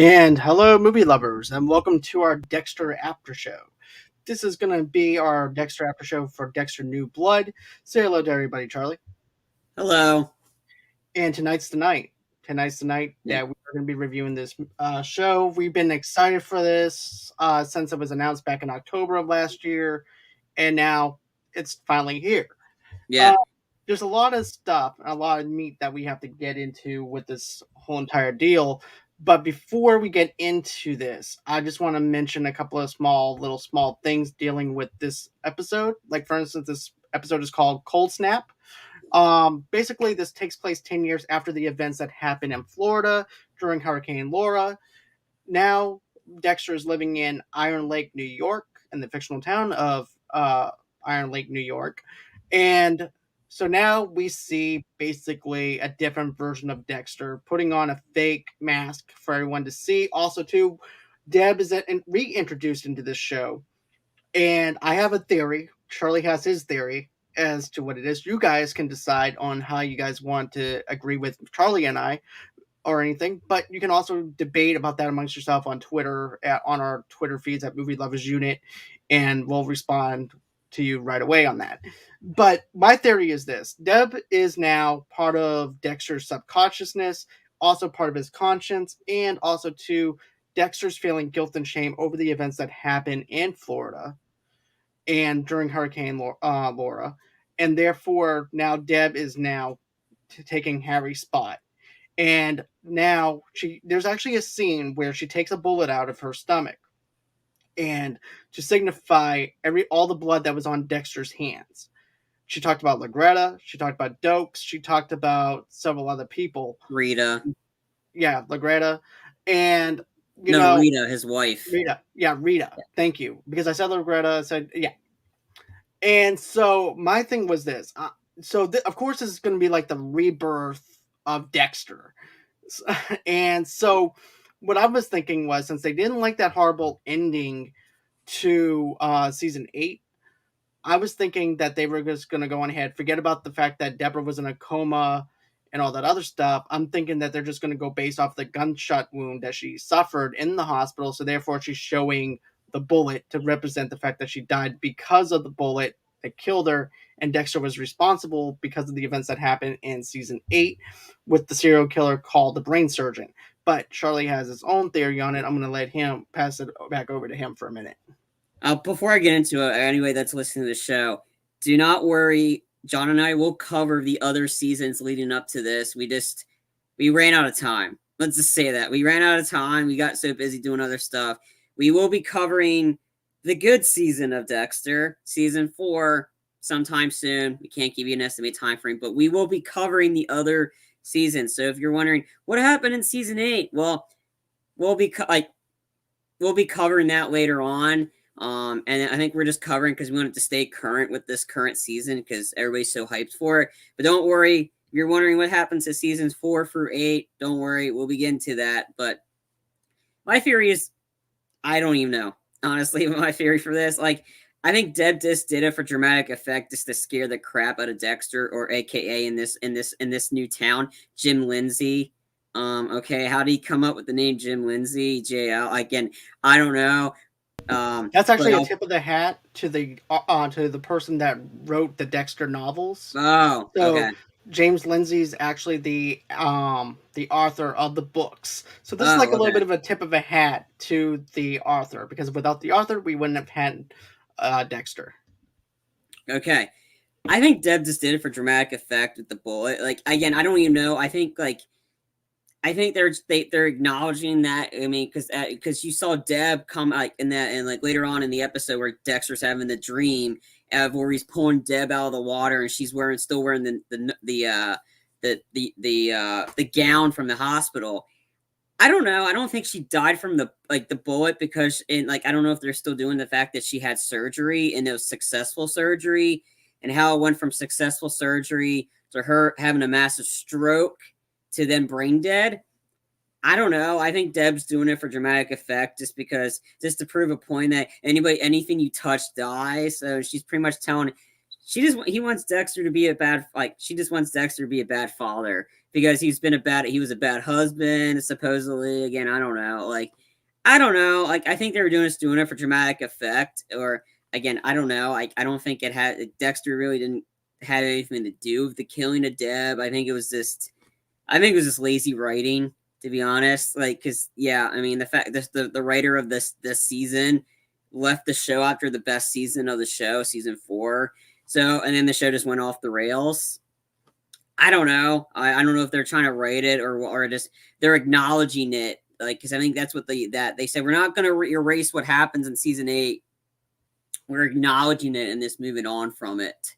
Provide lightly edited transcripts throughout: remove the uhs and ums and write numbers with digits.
And hello, movie lovers, and welcome to our Dexter After Show. This is going to be our Dexter After Show for Dexter New Blood. Say hello to everybody, Charlie. Hello. And tonight's the night. Tonight's the night that we're going to be reviewing this show. We've been excited for this since it was announced back in October of last year, and now it's finally here. Yeah. There's a lot of stuff, a lot of meat that we have to get into with this whole entire deal. But before we get into this, I just want to mention a couple of small things dealing with this episode. Like, for instance, this episode is called Cold Snap. Basically, this takes place 10 years after the events that happened in Florida during Hurricane Laura. Now, Dexter is living in Iron Lake, New York, in the fictional town of Iron Lake, New York. And so now we see basically a different version of Dexter putting on a fake mask for everyone to see. Also, too, Deb is reintroduced into this show. And I have a theory. Charlie has his theory as to what it is. You guys can decide on how you guys want to agree with Charlie and I or anything, but you can also debate about that amongst yourself on Twitter, on our Twitter feeds at Movie Lovers Unit, and we'll respond to you right away on that. But my theory is this: Deb is now part of Dexter's subconsciousness, also part of his conscience, and also too, Dexter's feeling guilt and shame over the events that happened in Florida and during Hurricane Laura, and therefore now Deb is now taking Harry's spot. And now there's actually a scene where she takes a bullet out of her stomach, and to signify all the blood that was on Dexter's hands. She talked about Lagretta, she talked about Dokes, she talked about several other people. Rita. Yeah, Lagretta. And Rita, his wife. Rita. Yeah, Rita. Yeah. Thank you. Because I said Lagretta, I said yeah. And so my thing was this. Of course this is going to be like the rebirth of Dexter. And so what I was thinking was, since they didn't like that horrible ending to season 8, I was thinking that they were just going to go on ahead, forget about the fact that Deborah was in a coma and all that other stuff. I'm thinking that they're just going to go based off the gunshot wound that she suffered in the hospital. So therefore she's showing the bullet to represent the fact that she died because of the bullet that killed her, and Dexter was responsible because of the events that happened in season 8 with the serial killer called the brain surgeon. But Charlie has his own theory on it. I'm going to let him pass it back over to him for a minute. Before I get into it, anyway that's listening to the show, do not worry. John and I will cover the other seasons leading up to this. We ran out of time. Let's just say that. We ran out of time. We got so busy doing other stuff. We will be covering the good season of Dexter, season 4, sometime soon. We can't give you an estimated time frame, but we will be covering the other seasons. So if you're wondering what happened in season 8, well, we'll be covering that later on. And I think we're just covering because we wanted to stay current with this current season because everybody's so hyped for it. But don't worry, if you're wondering what happens to seasons 4 through 8, don't worry, we'll be getting to that. But my theory is, I don't even know. Honestly, my theory for this, I think Deb just did it for dramatic effect, just to scare the crap out of Dexter, or AKA in this new town, Jim Lindsay. Okay, how did he come up with the name Jim Lindsay? JL. Again, I don't know. That's actually a tip of the hat to the person that wrote the Dexter novels. Oh, so okay. James Lindsay's actually the author of the books. So this is like a little bit of a tip of a hat to the author, because without the author, we wouldn't have had Dexter. Okay. I think Deb just did it for dramatic effect with the bullet. Again, I don't even know. I think they're acknowledging that. I mean, because you saw Deb come and later on in the episode where Dexter's having the dream of where he's pulling Deb out of the water and she's still wearing the gown from the hospital. I don't know. I don't think she died from the bullet, because I don't know if they're still doing the fact that she had surgery and it was successful surgery, and how it went from successful surgery to her having a massive stroke to then brain dead. I don't know. I think Deb's doing it for dramatic effect, just to prove a point that anything you touch dies. So she's pretty much he wants Dexter to be a bad, like, she just wants Dexter to be a bad father because he was a bad husband, supposedly. Again, I don't know. I don't know. I think they were doing it for dramatic effect, or again, I don't know. I don't think Dexter really didn't had anything to do with the killing of Deb. I think it was just lazy writing, to be honest. Because yeah, I mean, the fact that the writer of this season left the show after the best season of the show, season 4. So, and then the show just went off the rails. I don't know. I don't know if they're trying to write it or just they're acknowledging it. Because I think that's what they said. We're not going to erase what happens in season 8. We're acknowledging it and just moving on from it.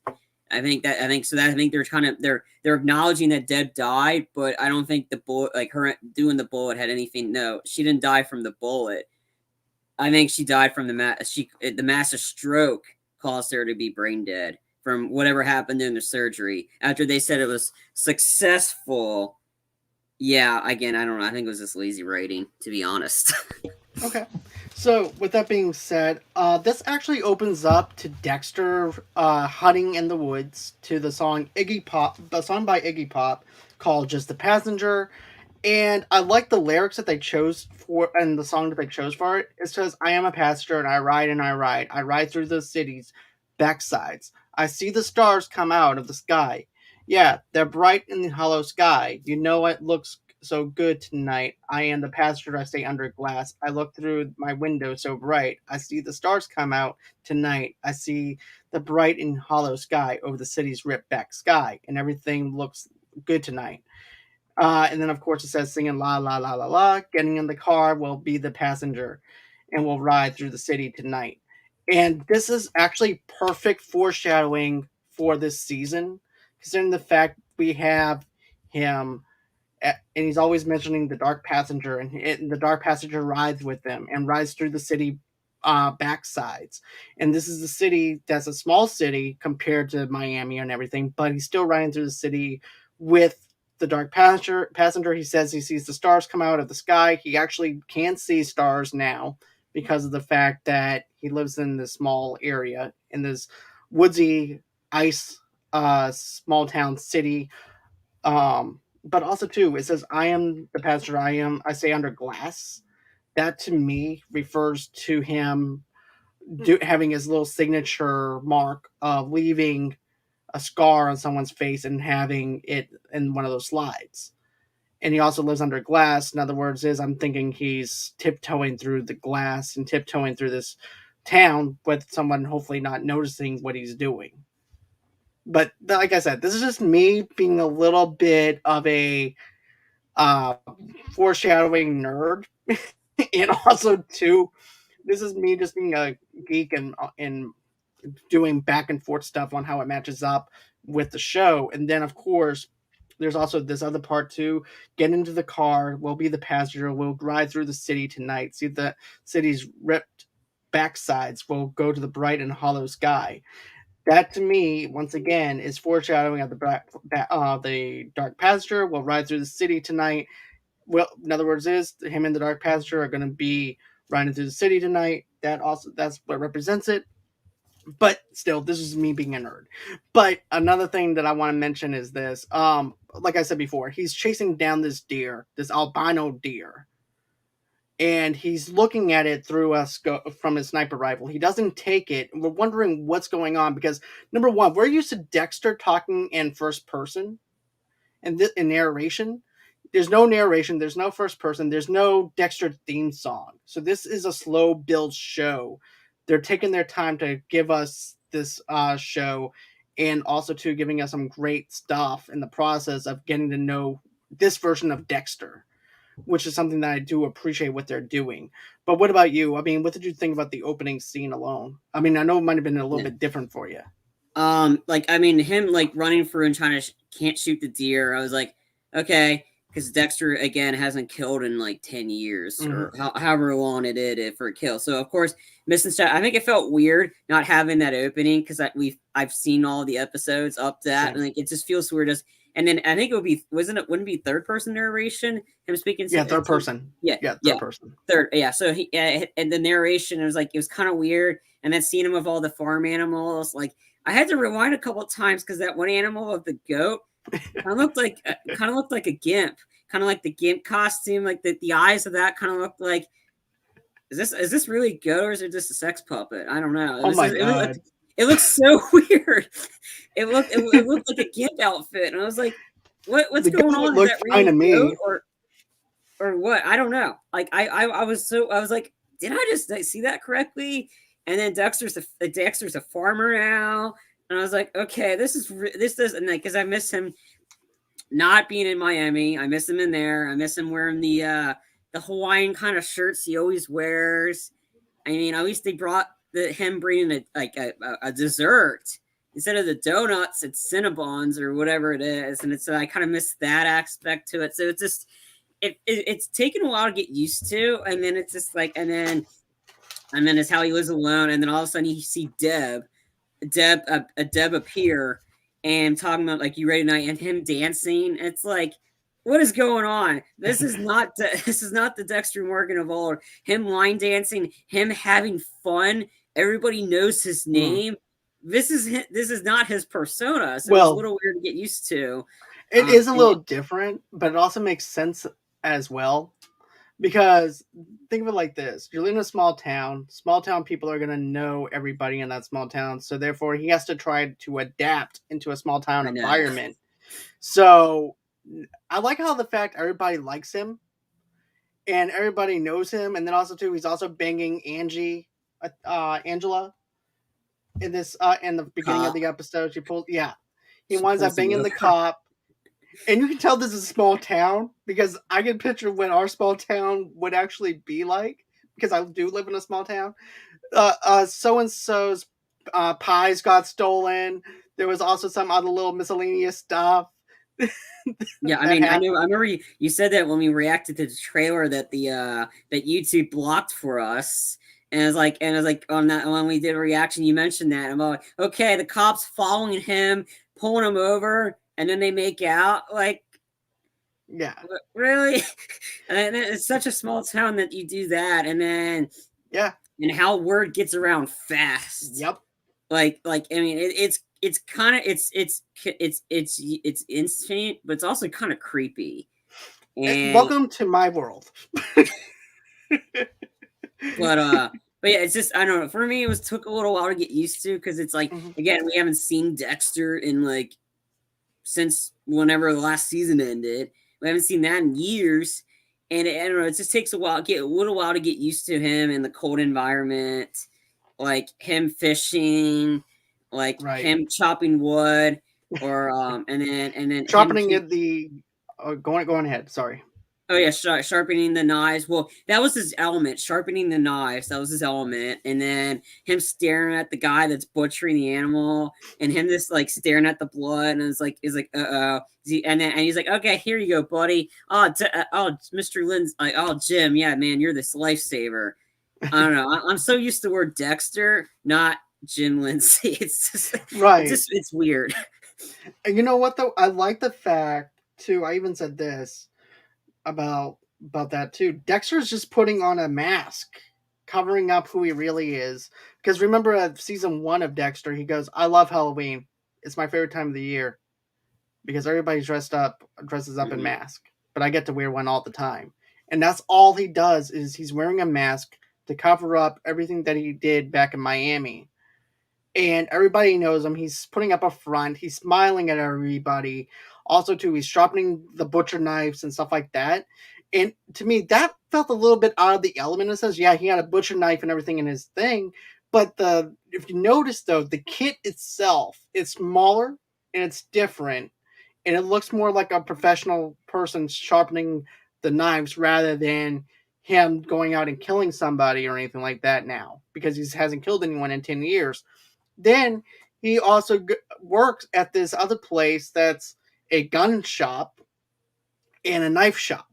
I think they're acknowledging that Deb died, but I don't think the bullet, like her doing the bullet, had anything. No, she didn't die from the bullet. I think she died from the massive stroke caused her to be brain dead from whatever happened in the surgery. After they said it was successful. Yeah, again, I don't know. I think it was just lazy writing, to be honest. Okay. So, with that being said, this actually opens up to Dexter hunting in the woods to the song by Iggy Pop called "Just the Passenger," and I like the lyrics that they chose for and the song that they chose for it. It says, "I am a passenger and I ride and I ride. I ride through the city's backsides. I see the stars come out of the sky. Yeah, they're bright in the hollow sky. You know it looks so good tonight. I am the passenger, I stay under glass. I look through my window so bright. I see the stars come out tonight. I see the bright and hollow sky over the city's ripped back sky, and everything looks good tonight." And then, of course, it says singing la la la la la. Getting in the car will be the passenger, and we'll ride through the city tonight. And this is actually perfect foreshadowing for this season, considering the fact we have him and he's always mentioning the Dark Passenger, and the Dark Passenger rides with them and rides through the city backsides. And this is a city that's a small city compared to Miami and everything, but he's still riding through the city with the Dark Passenger. He says he sees the stars come out of the sky. He actually can see stars now because of the fact that he lives in this small area in this woodsy ice small town city. But also too, it says, "I am the passenger. I say under glass." That to me refers to him having his little signature mark of leaving a scar on someone's face and having it in one of those slides. And he also lives under glass. In other words, I'm thinking he's tiptoeing through the glass and tiptoeing through this town with someone hopefully not noticing what he's doing. But like I said, this is just me being a little bit of a uh, foreshadowing nerd, and also too, this is me just being a geek and doing back and forth stuff on how it matches up with the show. And then of course, there's also this other part too. Get into the car. We'll be the passenger. We'll ride through the city tonight. See the city's ripped backsides. We'll go to the bright and hollow sky. That to me, once again, is foreshadowing of the Dark Passenger. We'll ride through the city tonight. Well, in other words, is him and the Dark Passenger are going to be riding through the city tonight. That's what represents it. But still, this is me being a nerd. But another thing that I want to mention is this. Like I said before, he's chasing down this deer, this albino deer, and he's looking at it from his sniper rifle. He doesn't take it. We're wondering what's going on because number one, we're used to Dexter talking in first person and in narration. There's no narration. There's no first person. There's no Dexter theme song. So this is a slow build show. They're taking their time to give us this show, and also to giving us some great stuff in the process of getting to know this version of Dexter, which is something that I do appreciate what they're doing. But what about you? I mean, what did you think about the opening scene alone? I mean, I know it might have been a little bit different for you. I mean, him like running through and trying to can't shoot the deer. I was like, okay, because Dexter again hasn't killed in like 10 years or however long it is for a kill. So of course, missing stuff. I think it felt weird not having that opening because I've seen all the episodes up to that, and like it just feels weird. And then I think it would be wouldn't it be third person narration? Him speaking. Yeah, third person. Third person. Third. Yeah. So and the narration, it was kind of weird. And then seeing him with all the farm animals, like I had to rewind a couple of times because that one animal of the goat kind of looked like a gimp, kind of like the gimp costume, like the eyes of that kind of looked like. Is this really goat or is it just a sex puppet? I don't know. Oh my god. It looks so weird. It looked like a gimp outfit, and I was like, what's The going goat on? Is looked that fine to really goat me. or what? I don't know. Like I was like, did I just see that correctly? And then Dexter's a farmer now, and I was like, okay, this doesn't like because I miss him not being in Miami. I miss him in there. I miss him wearing the Hawaiian kind of shirts he always wears. I mean, at least they brought him bringing a dessert instead of the donuts. It's Cinnabons or whatever it is, and it's I kind of miss that aspect to it. So it's just it's taken a while to get used to, and then it's just like and then it's how he lives alone, and then all of a sudden you see Deb appear and talking about like you ready tonight and him dancing. It's like, what is going on? This is not this is not the Dexter Morgan of old. Him line dancing, him having fun. Everybody knows his name. This is not his persona, so it was a Well, little weird to get used to. it is a And little different, but it also makes sense as well. Because think of it like this: you're in a small town. Small town people are gonna know everybody in that small town, so therefore he has to try to adapt into a small town I know. environment. So I like how the fact everybody likes him and everybody knows him, and then also too he's also banging Angela in the beginning of Cop the episode. He she winds up pulls him banging the over. cop. And you can tell this is a small town because I can picture what our small town would actually be like because I do live in a small town. So and so's pies got stolen. There was also some other little miscellaneous stuff Yeah, I that mean, I know. happened. I remember you said that when we reacted to the trailer that that YouTube blocked for us, and it was like on that when we did a reaction, you mentioned that. I'm like, okay, the cops following him, pulling him over, and then they make out. Like, Yeah, really? And it's such a small town that you do that, yeah, and how word gets around fast. yep. I mean, it's kind of it's instant, but it's also kind of creepy. And Welcome to my world. but but yeah, it's just I don't know. For me, it was took a little while to get used to because it's like Mhm. again, we haven't seen Dexter in like since whenever the last season ended. We haven't seen that in years, and I don't know. It just takes a little while to get used to him in the cold environment, like him fishing, like Right. him chopping wood, or and then him Sharpening it the going ahead. Sorry. oh yeah, sharpening the knives. Well, that was his element, sharpening the knives. That was his element, and then him staring at the guy that's butchering the animal, and him just like staring at the blood, and is like, and he's like, okay, here you go, buddy. Oh, Mr. Lynn's like, oh, Jim, yeah, man, you're this lifesaver. I don't know. I'm so used to the word Dexter, not Jim Lindsay. Right. It's weird. And you know what though? I like the fact too. I even said this about that too. Dexter's just putting on a mask, covering up who he really is. Because remember, at season 1 of Dexter, he goes, "I love Halloween. It's my favorite time of the year because everybody's dresses up in Mhm. mask, but I get to wear one all the time." And that's all he does is he's wearing a mask to cover up everything that he did back in Miami, and everybody knows him. He's putting up a front. He's smiling at everybody. Also, too, he's sharpening the butcher knives and stuff like that. And to me, that felt a little bit out of the element. It says, yeah, he had a butcher knife and everything in his thing, but the if you notice though, the kit itself is smaller and it's different, and it looks more like a professional person sharpening the knives rather than him going out and killing somebody or anything like that now because he hasn't killed anyone in 10 years. Then he also works at this other place that's a gun shop and a knife shop,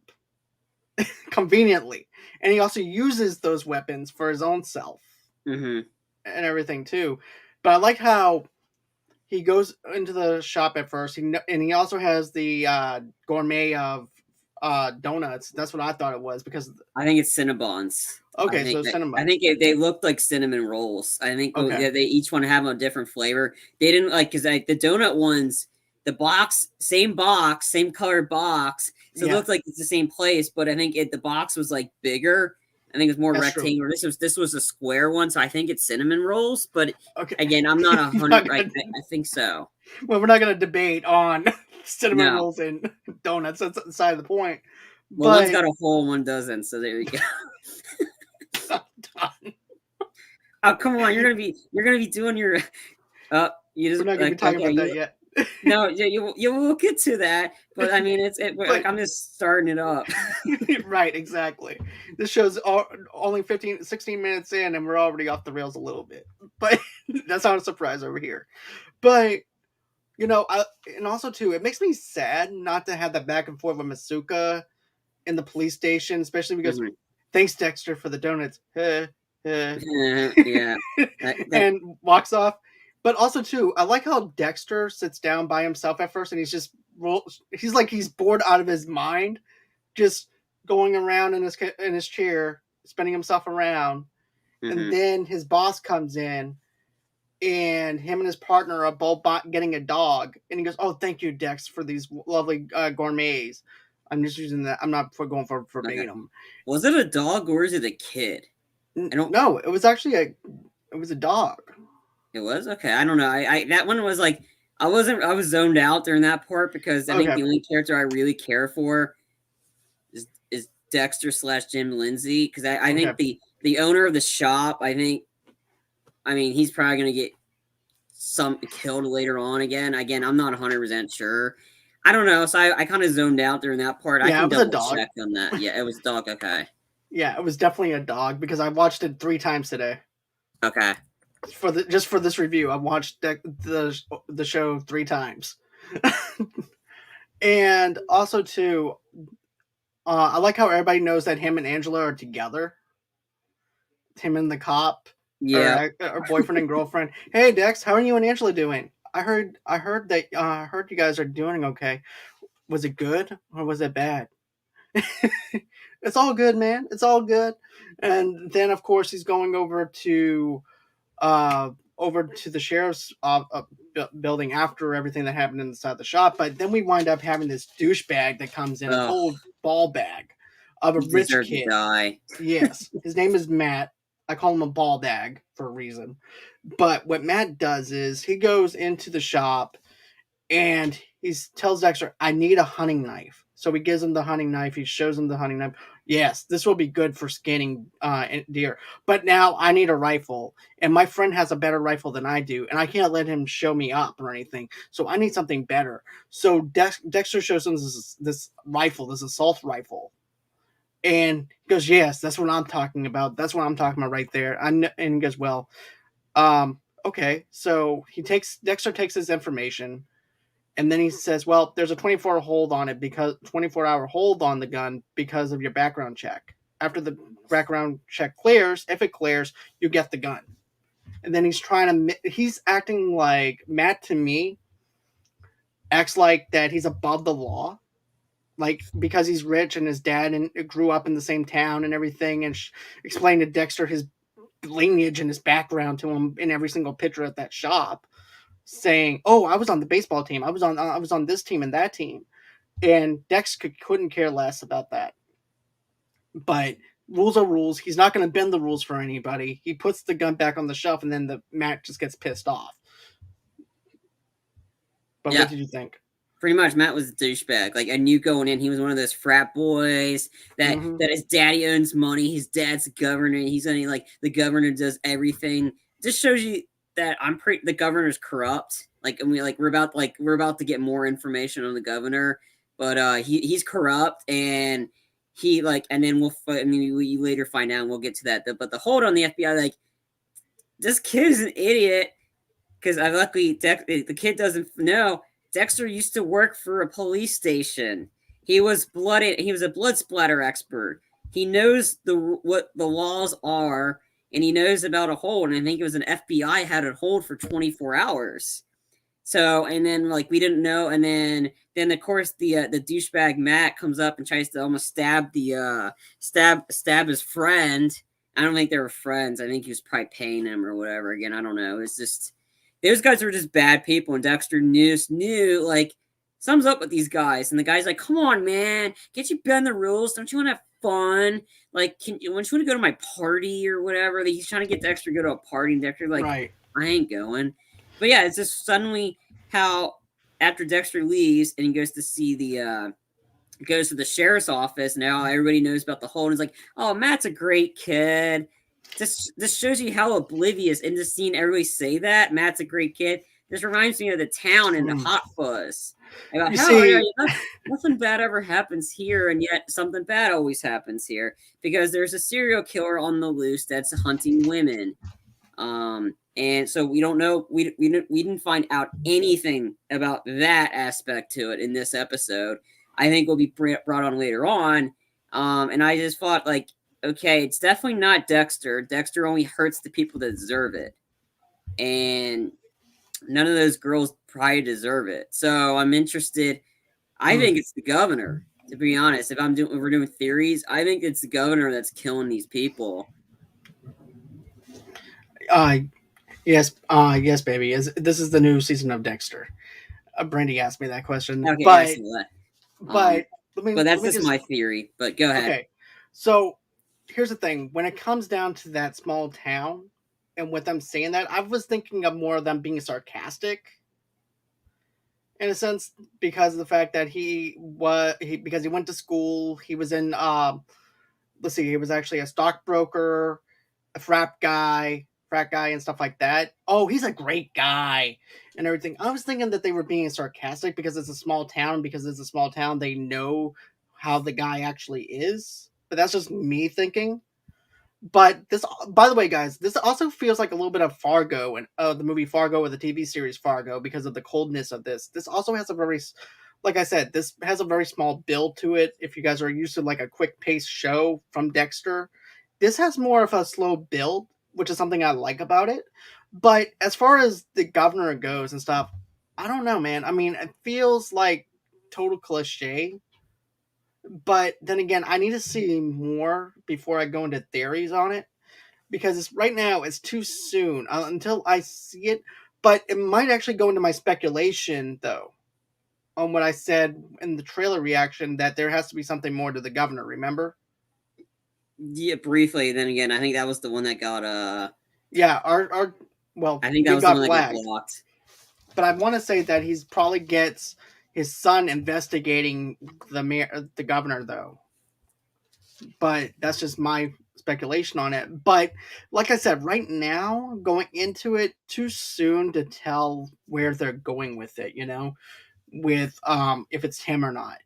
conveniently. And he also uses those weapons for his own self Mhm. and everything too. But I like how he goes into the shop at first, and he also has the gourmet of donuts. That's what I thought it was because I think it's Cinnabons. Okay, so cinnamon I buns. think they looked like cinnamon rolls. I think Okay. they each one have a different flavor. They didn't like because the donut ones, the box, same colored box, so it Yeah, looked like it's the same place. But I think the box was like bigger. I think it was more that's true. rectangular. This was a square one, so I think it's cinnamon rolls. But Okay. again, I'm not You're 100. not Right, gonna, I think so. well, we're not going to debate on cinnamon No, rolls and donuts. That's beside the point. well, one's But got a hole, one doesn't. So there you go. I'm done. Oh, come on, you're gonna be doing your. You We're just not going to be like talking okay, about that yet. no, you will get to that, but I mean, like But I'm just starting it up. right, exactly. This show's only 15, 16 minutes in, and we're already off the rails a little bit. But that's not a surprise over here. But and also too, it makes me sad not to have that back and forth with Masuka in the police station, especially because Mhm. thanks Dexter for the donuts, Yeah, that and walks off. But also too, I like how Dexter sits down by himself at first, and he's like he's bored out of his mind, just going around in his chair, spinning himself around, and mhm. then his boss comes in, and him and his partner are both getting a dog, and he goes, "Oh, thank you, Dex, for these lovely gourmets." I'm just using that. I'm not going for Okay. verbatim. Was it a dog or is it a kid? I don't. No, it was actually it was a dog. It was okay. I don't know. I that one was like I wasn't. I was zoned out during that part because I think Okay, the only character I really care for is Dexter slash Jim Lindsay because I okay, think the owner of the shop. I mean he's probably gonna get some killed later on again. Again, I'm not 100% sure. I don't know. So I kind of zoned out during that part. I yeah, can it was a double dog. check on that. Yeah, it was dog. Okay. Yeah, it was definitely a dog because I watched it 3 times today Okay. for this review. I watched the show 3 times, and also too, I like how everybody knows that him and Angela are together. Him and the cop, Yeah. or boyfriend and girlfriend. Hey Dex, how are you and Angela doing? I heard you guys are doing okay. Was it good or was it bad? It's all good, man. It's all good. And then of course he's going over to the sheriff's building after everything that happened inside the shop. But then we wind up having this douchebag that comes in, a Oh, total ball bag of a he rich deserved to kid. die. Yes, his name is Matt. I call him a ball bag for a reason. But what Matt does is he goes into the shop and he tells Dexter, "I need a hunting knife." So he gives him the hunting knife. He shows him the hunting knife. Yes, this will be good for skinning deer. But now I need a rifle, and my friend has a better rifle than I do, and I can't let him show me up or anything. So I need something better. So Dexter shows him this rifle, this assault rifle, and he goes, "Yes, that's what I'm talking about. That's what I'm talking about right there." And he goes, "Well, okay." So Dexter takes his information, and then he says, "Well, there's a 24-hour hold on the gun because of your background check. After the background check clears, if it clears, you get the gun." And then he's acting like Matt to me acts like that he's above the law, like because he's rich and his dad and grew up in the same town and everything, and explained to Dexter his lineage and his background to him in every single picture at that shop, saying, "Oh, I was on the baseball team. I was on this team and that team." And Dex couldn't care less about that. But rules are rules. He's not going to bend the rules for anybody. He puts the gun back on the shelf, and then the Matt just gets pissed off. But what Yeah. did you think? Pretty much, Matt was a douchebag. Like I knew going in, he was one of those frat boys Mm-hmm. that his daddy owns money. His dad's the governor. He's only like the governor does everything. Just shows you that the governor's corrupt. And we're about to get more information on the governor, but he's corrupt and and then we later find out and we'll get to that. But the hold on the FBI, like this kid is an idiot because I luckily the kid doesn't know Dexter used to work for a police station. He was a blood splatter expert. He knows what the laws are, and he knows about a hold. And I think it was an FBI had a hold for 24 hours. So and then we didn't know, and then of course the douchebag Matt comes up and tries to almost stab his friend, I don't think they were friends. I think he was probably paying him or whatever. Again, I don't know. It's just those guys were just bad people, and Dexter knew like sums up with these guys, and the guy's like, "Come on, man, can't you bend the rules? Don't you want to have fun? Like, don't you want to go to my party or whatever?" Like, he's trying to get Dexter to go to a party, and Dexter's like, Right. "I ain't going." But yeah, it's just suddenly how after Dexter leaves and he goes to see the goes to the sheriff's office. Now everybody knows about the whole, and it's like, oh, Matt's a great kid. This shows you how oblivious in this scene everybody say that Matt's a great kid. This reminds me of the town and the Hot Fuzz. About You how see, nothing bad ever happens here, and yet something bad always happens here because there's a serial killer on the loose that's hunting women. And so we don't know, we didn't find out anything about that aspect to it in this episode. I think will be brought on later on. And I just thought, like, okay, it's definitely not Dexter. Dexter only hurts the people that deserve it. And none of those girls probably deserve it. So I'm interested. I think it's the governor, to be honest. If we're doing theories, I think it's the governor that's killing these people. yes, baby. This is the new season of Dexter. Brandy asked me that question, Okay, but yes, that. but But that's let me just my theory. But go ahead. okay. So here's the thing: when it comes down to that small town, and with them saying that, I was thinking of more of them being sarcastic, in a sense, because of the fact that because he went to school, he was in let's see, he was actually a stockbroker, a frat guy, and stuff like that. Oh, he's a great guy and everything. I was thinking that they were being sarcastic because it's a small town. Because it's a small town, they know how the guy actually is. But that's just me thinking. But this, by the way, guys, this also feels like a little bit of Fargo and the movie Fargo or the TV series Fargo because of the coldness of this. This also has a very, like I said, this has a very small build to it. If you guys are used to like a quick paced show from Dexter, this has more of a slow build, which is something I like about it. But as far as the governor goes and stuff, I don't know, man. I mean, it feels like total cliche, but then again, I need to see more before I go into theories on it because right now it's too soon until I see it. But it might actually go into my speculation though on what I said in the trailer reaction that there has to be something more to the governor. Remember? Yeah, briefly. Then again, I think that was the one that got Yeah, our well, I think that we was the got one that got flagged. blocked. But I want to say that he's probably gets his son investigating the governor though. But that's just my speculation on it. But like I said, right now, going into it, too soon to tell where they're going with it, with if it's him or not.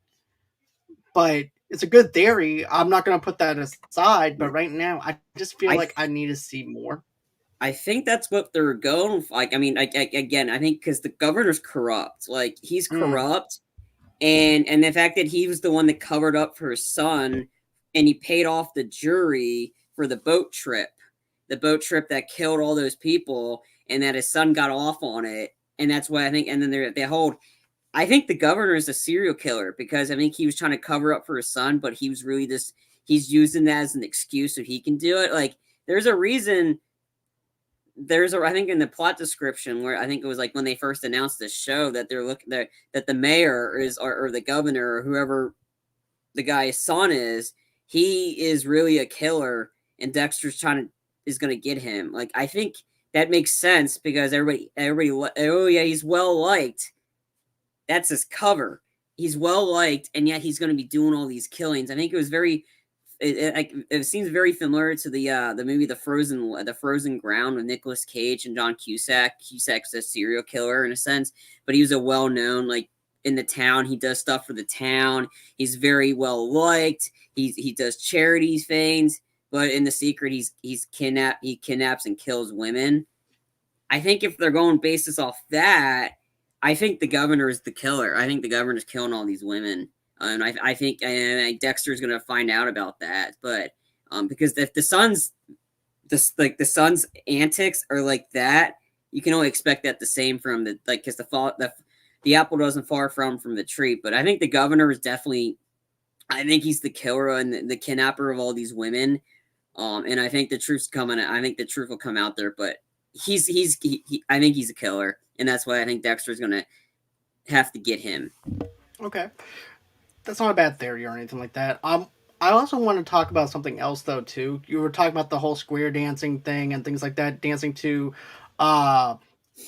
But it's a good theory. I'm not gonna put that aside, but right now I just feel like I need to see more. I think that's what they're going for. Like, I mean, again, I think because the governor's corrupt. Like, he's corrupt, and the fact that he was the one that covered up for his son, and he paid off the jury for the boat trip that killed all those people, and that his son got off on it, and that's why I think. And then they hold. I think the governor is a serial killer because I think he was trying to cover up for his son, but he was really just he's using that as an excuse so he can do it. Like, there's a reason. I think in the plot description where I think it was like when they first announced this show that they're looking that the mayor is or the governor or whoever the guy's son is, he is really a killer, and Dexter's is going to get him. Like, I think that makes sense because everybody, oh yeah, he's well liked. That's his cover. He's well liked, and yet he's going to be doing all these killings. I think it was very. It seems very familiar to the movie the Frozen Ground with Nicolas Cage and John Cusack. Cusack's a serial killer in a sense, but he was a well known like in the town. He does stuff for the town. He's very well liked. He does charity things, but in the secret he kidnaps and kills women. I think if they're going basis off that, I think the governor is the killer. I think the governor's killing all these women. And I think Dexter's going to find out about that. But because if the son's antics are like that, you can only expect that the same from because the apple doesn't fall from the tree. But I think the governor is definitely, I think he's the killer and the kidnapper of all these women. And I think the truth's coming. I think the truth will come out there. But I think he's a killer, and that's why I think Dexter's gonna have to get him. Okay, that's not a bad theory or anything like that. I also want to talk about something else though too. You were talking about the whole square dancing thing and things like that, dancing to uh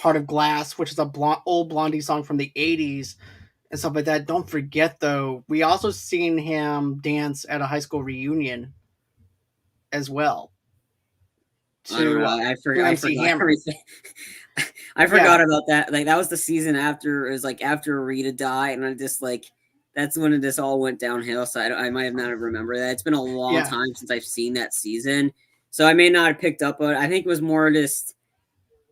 Heart of Glass, which is a old Blondie song from the 80s and stuff like that. Don't forget though, we also seen him dance at a high school reunion as well I don't know. to I MC forgot Hammer. everything. I Yeah, forgot about that. Like that was the season after. It was like after Rita died, and I just like that's when this all went downhill. So I might have not remembered that. It's been a long yeah, time since I've seen that season, so I may not have picked up on it. I think it was more just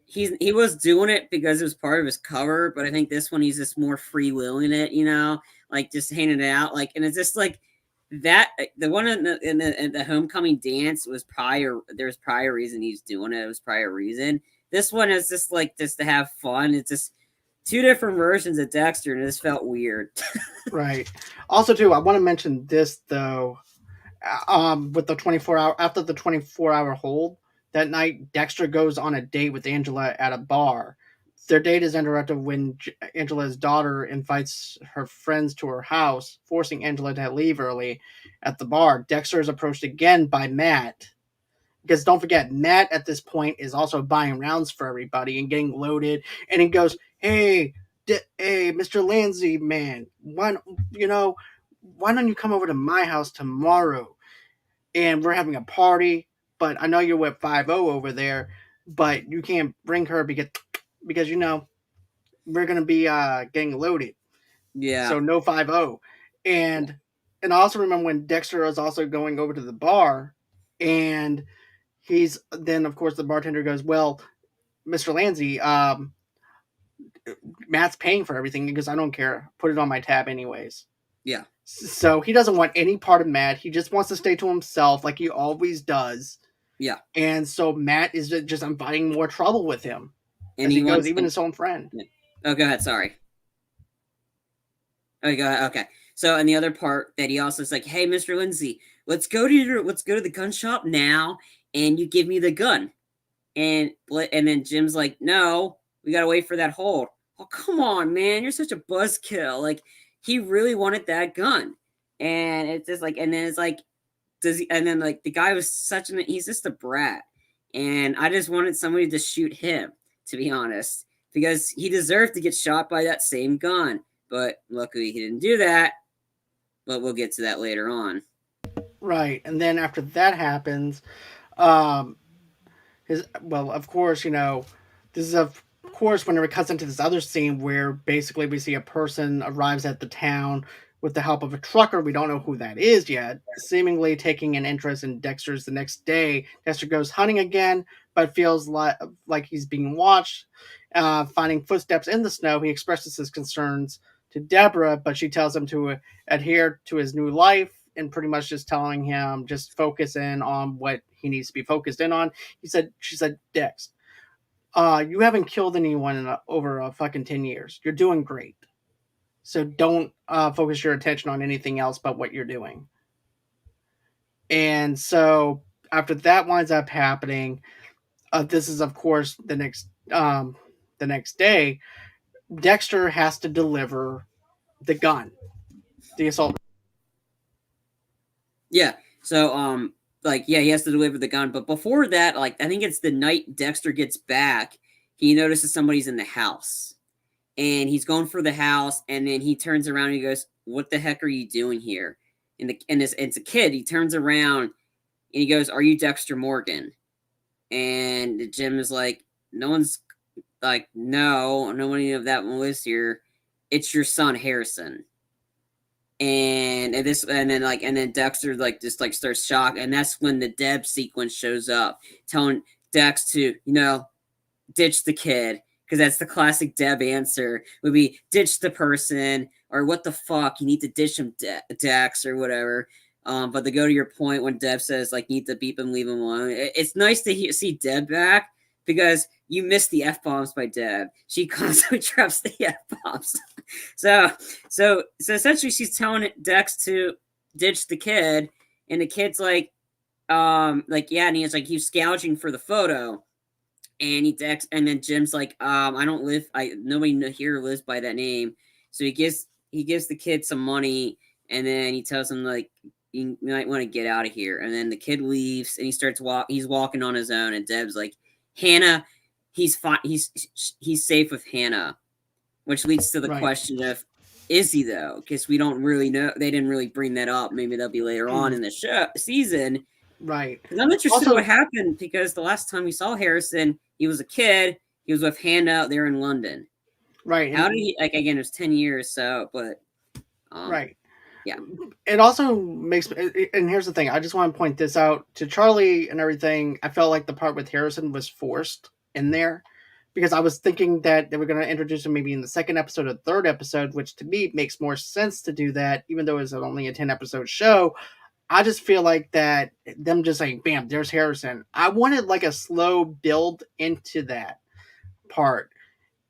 he was doing it because it was part of his cover, but I think this one he's just more freewheeling it, like just handing it out, like, and it's just like that. The one in the homecoming dance was prior. There's prior reason he's doing it. It was prior reason. This one is just like just to have fun. It's just two different versions of Dexter, and it just felt weird. right. Also, too, I want to mention this though. With the 24-hour after the 24-hour hold that night, Dexter goes on a date with Angela at a bar. Their date is interrupted when Angela's daughter invites her friends to her house, forcing Angela to leave early at the bar. Dexter is approached again by Matt. Because don't forget, Matt at this point is also buying rounds for everybody and getting loaded. And he goes, "Hey, hey, Mr. Lindsay, man, why don't you come over to my house tomorrow? And we're having a party. But I know you're with 50 over there, but you can't bring her because we're gonna be getting loaded. Yeah, So no 50." And and I also remember when Dexter was also going over to the bar, and he's then of course the bartender goes, "Well, Mr. Lanzi, Matt's paying for everything because I don't care. Put it on my tab anyways." yeah, So he doesn't want any part of Matt. He just wants to stay to himself like he always does. yeah. And so Matt is just inviting more trouble with him And as he he goes, wants. even his own friend. Yeah. Oh, go ahead. Sorry. Oh, go ahead. Okay. So, and the other part that he also is like, "Hey, Mr. Lindsay, let's go to the gun shop now, and you give me the gun." And then Jim's like, "No, we gotta wait for that hold." Oh, come on, man, you're such a buzzkill. Like he really wanted that gun, and it's just like, and then it's like, does he? And then like the guy was he's just a brat, and I just wanted somebody to shoot him, to be honest, because he deserved to get shot by that same gun. But luckily, he didn't do that. But we'll get to that later on. Right. And then after that happens, um, of course, this is of course whenever it cuts into this other scene where basically we see a person arrives at the town with the help of a trucker. We don't know who that is yet, seemingly taking an interest in Dexter's. The next day, Dexter goes hunting again, but feels like he's being watched. Finding footsteps in the snow, he expresses his concerns to Deborah, but she tells him to adhere to his new life and pretty much just telling him just focus in on what he needs to be focused in on. She said, "Dex, you haven't killed anyone in over a fucking 10 years. You're doing great. So don't focus your attention on anything else but what you're doing." And so after that winds up happening, this is of course the next day. Dexter has to deliver the gun, the assault. Yeah. So, like, yeah, he has to deliver the gun. But before that, like, I think it's the night Dexter gets back, he notices somebody's in the house. And he's going for the house, and then he turns around and he goes, "What the heck are you doing here?" And it's a kid. He turns around and he goes, "Are you Dexter Morgan?" And Jim is like, "No one's like, no, nobody of that one lives here. It's your son Harrison." And then Dexter like just like starts shocked, and that's when the Deb sequence shows up, telling Dex to ditch the kid, because that's the classic Deb answer would be ditch the person, or what the fuck, you need to ditch him, Dex, or whatever. But to go to your point, when Deb says like need to beep him, leave him alone, it's nice to see Deb back, because you missed the F bombs by Deb. She constantly drops the F bombs. So essentially she's telling Dex to ditch the kid, and the kid's like, like, yeah, and he was gouging for the photo, and and then Jim's like, I don't live, nobody here lives by that name, so he gives the kid some money, and then he tells him like, you might want to get out of here, and then the kid leaves, and he's walking on his own, and Deb's like, Hannah, he's fine, he's safe with Hannah, which leads to the Right. question of, is he though? Because we don't really know. They didn't really bring that up. Maybe that'll be later on in the season. Right. Because I'm interested in what Also, happened. Because the last time we saw Harrison, he was a kid. He was with Hannah there in London. right. How did And he? Like, again, it was 10 years. So, but right. yeah. It also makes, and here's the thing, I just want to point this out to Charlie and everything. I felt like the part with Harrison was forced in there because I was thinking that they were going to introduce him maybe in the second episode or third episode, which to me makes more sense to do that, even though it's only a 10 episode show. I just feel like that them just saying, bam, there's Harrison. I wanted like a slow build into that part.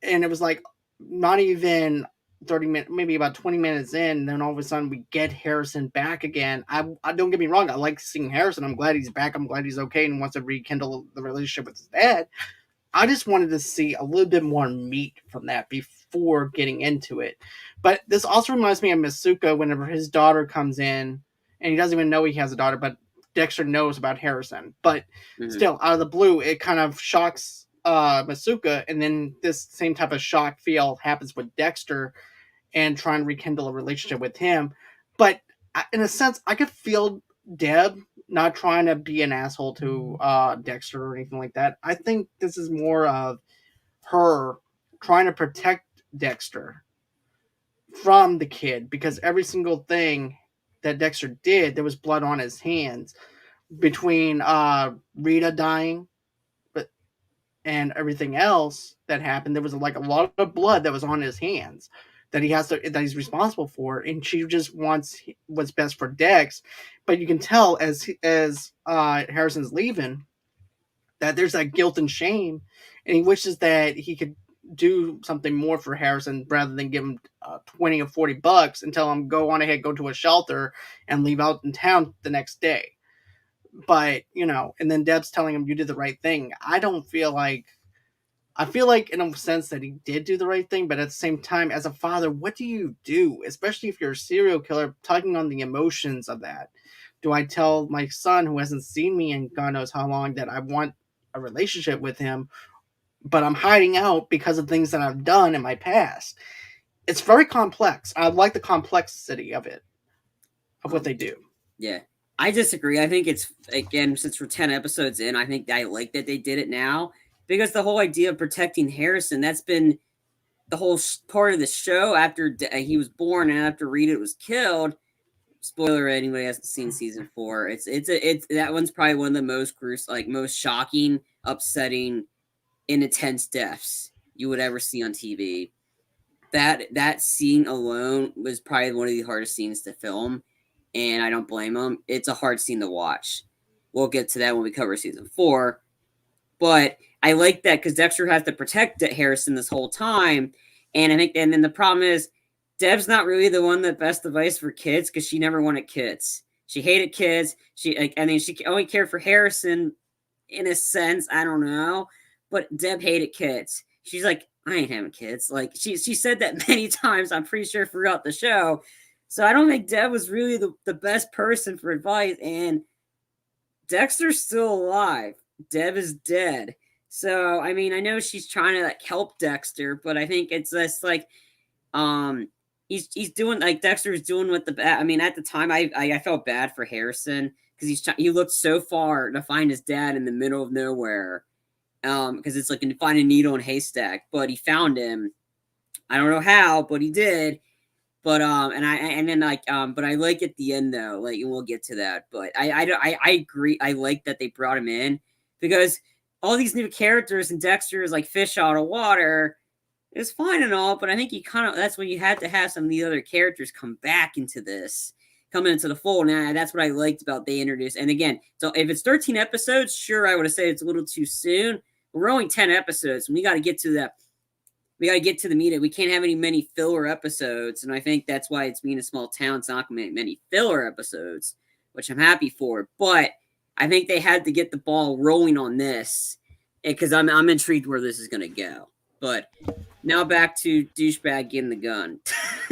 And it was like not even 30 minutes, maybe about 20 minutes in, then all of a sudden we get Harrison back again. I don't get me wrong, I like seeing Harrison. I'm glad he's back. I'm glad he's okay and wants to rekindle the relationship with his dad. I just wanted to see a little bit more meat from that before getting into it. But this also reminds me of Masuka whenever his daughter comes in, and he doesn't even know he has a daughter, but Dexter knows about Harrison. But Mm-hmm. still, out of the blue, it kind of shocks Masuka, and then this same type of shock feel happens with Dexter and trying to rekindle a relationship with him. But in a sense, I could feel Deb not trying to be an asshole to Dexter or anything like that. I think this is more of her trying to protect Dexter from the kid because every single thing that Dexter did, there was blood on his hands between Rita dying, but and everything else that happened. There was like a lot of blood that was on his hands that he's responsible for, and she just wants what's best for Dex. But you can tell as Harrison's leaving that there's that guilt and shame, and he wishes that he could do something more for Harrison rather than give him 20 or $40 and tell him go on ahead, go to a shelter and leave out in town the next day. But and then Deb's telling him you did the right thing. I feel like in a sense that he did do the right thing, but at the same time, as a father, what do you do? Especially if you're a serial killer, tugging on the emotions of that. Do I tell my son who hasn't seen me in God knows how long that I want a relationship with him, but I'm hiding out because of things that I've done in my past? It's very complex. I like the complexity of it, of what they do. Yeah. I disagree. I think it's, again, since we're 10 episodes in, I think I like that they did it now, because the whole idea of protecting Harrison, that's been the whole part of the show after he was born and after Rita was killed. Spoiler, anybody hasn't seen season 4. It's that one's probably one of the most gruesome, like most shocking, upsetting, and intense deaths you would ever see on TV. That scene alone was probably one of the hardest scenes to film, and I don't blame them. It's a hard scene to watch. We'll get to that when we cover season 4. But I like that because Dexter has to protect Harrison this whole time, and I think, and then the problem is, Deb's not really the one that best advice for kids because she never wanted kids. She hated kids. She only cared for Harrison in a sense. I don't know, but Deb hated kids. She's like, I ain't having kids. Like she said that many times. I'm pretty sure throughout the show. So I don't think Deb was really the best person for advice. And Dexter's still alive. Deb is dead. So I mean, I know she's trying to like help Dexter, but I think it's just like, he's doing, like, Dexter's doing what I mean, at the time, I felt bad for Harrison because he looked so far to find his dad in the middle of nowhere. Because it's like to find a needle in a haystack, but he found him. I don't know how, but he did. But but I like at the end though. Like, we'll get to that. But I agree. I like that they brought him in because all these new characters and Dexter is like fish out of water. It's fine and all, but I think that's when you had to have some of the other characters come into the fold. Now that's what I liked about they introduced. And again, so if it's 13 episodes, sure, I would have said it's a little too soon. We're only 10 episodes, and we got to get to that. We got to get to the meat. We can't have many filler episodes, and I think that's why it's being a small town. It's not going to be many filler episodes, which I'm happy for. But I think they had to get the ball rolling on this because I'm intrigued where this is going to go. But now back to douchebag getting the gun.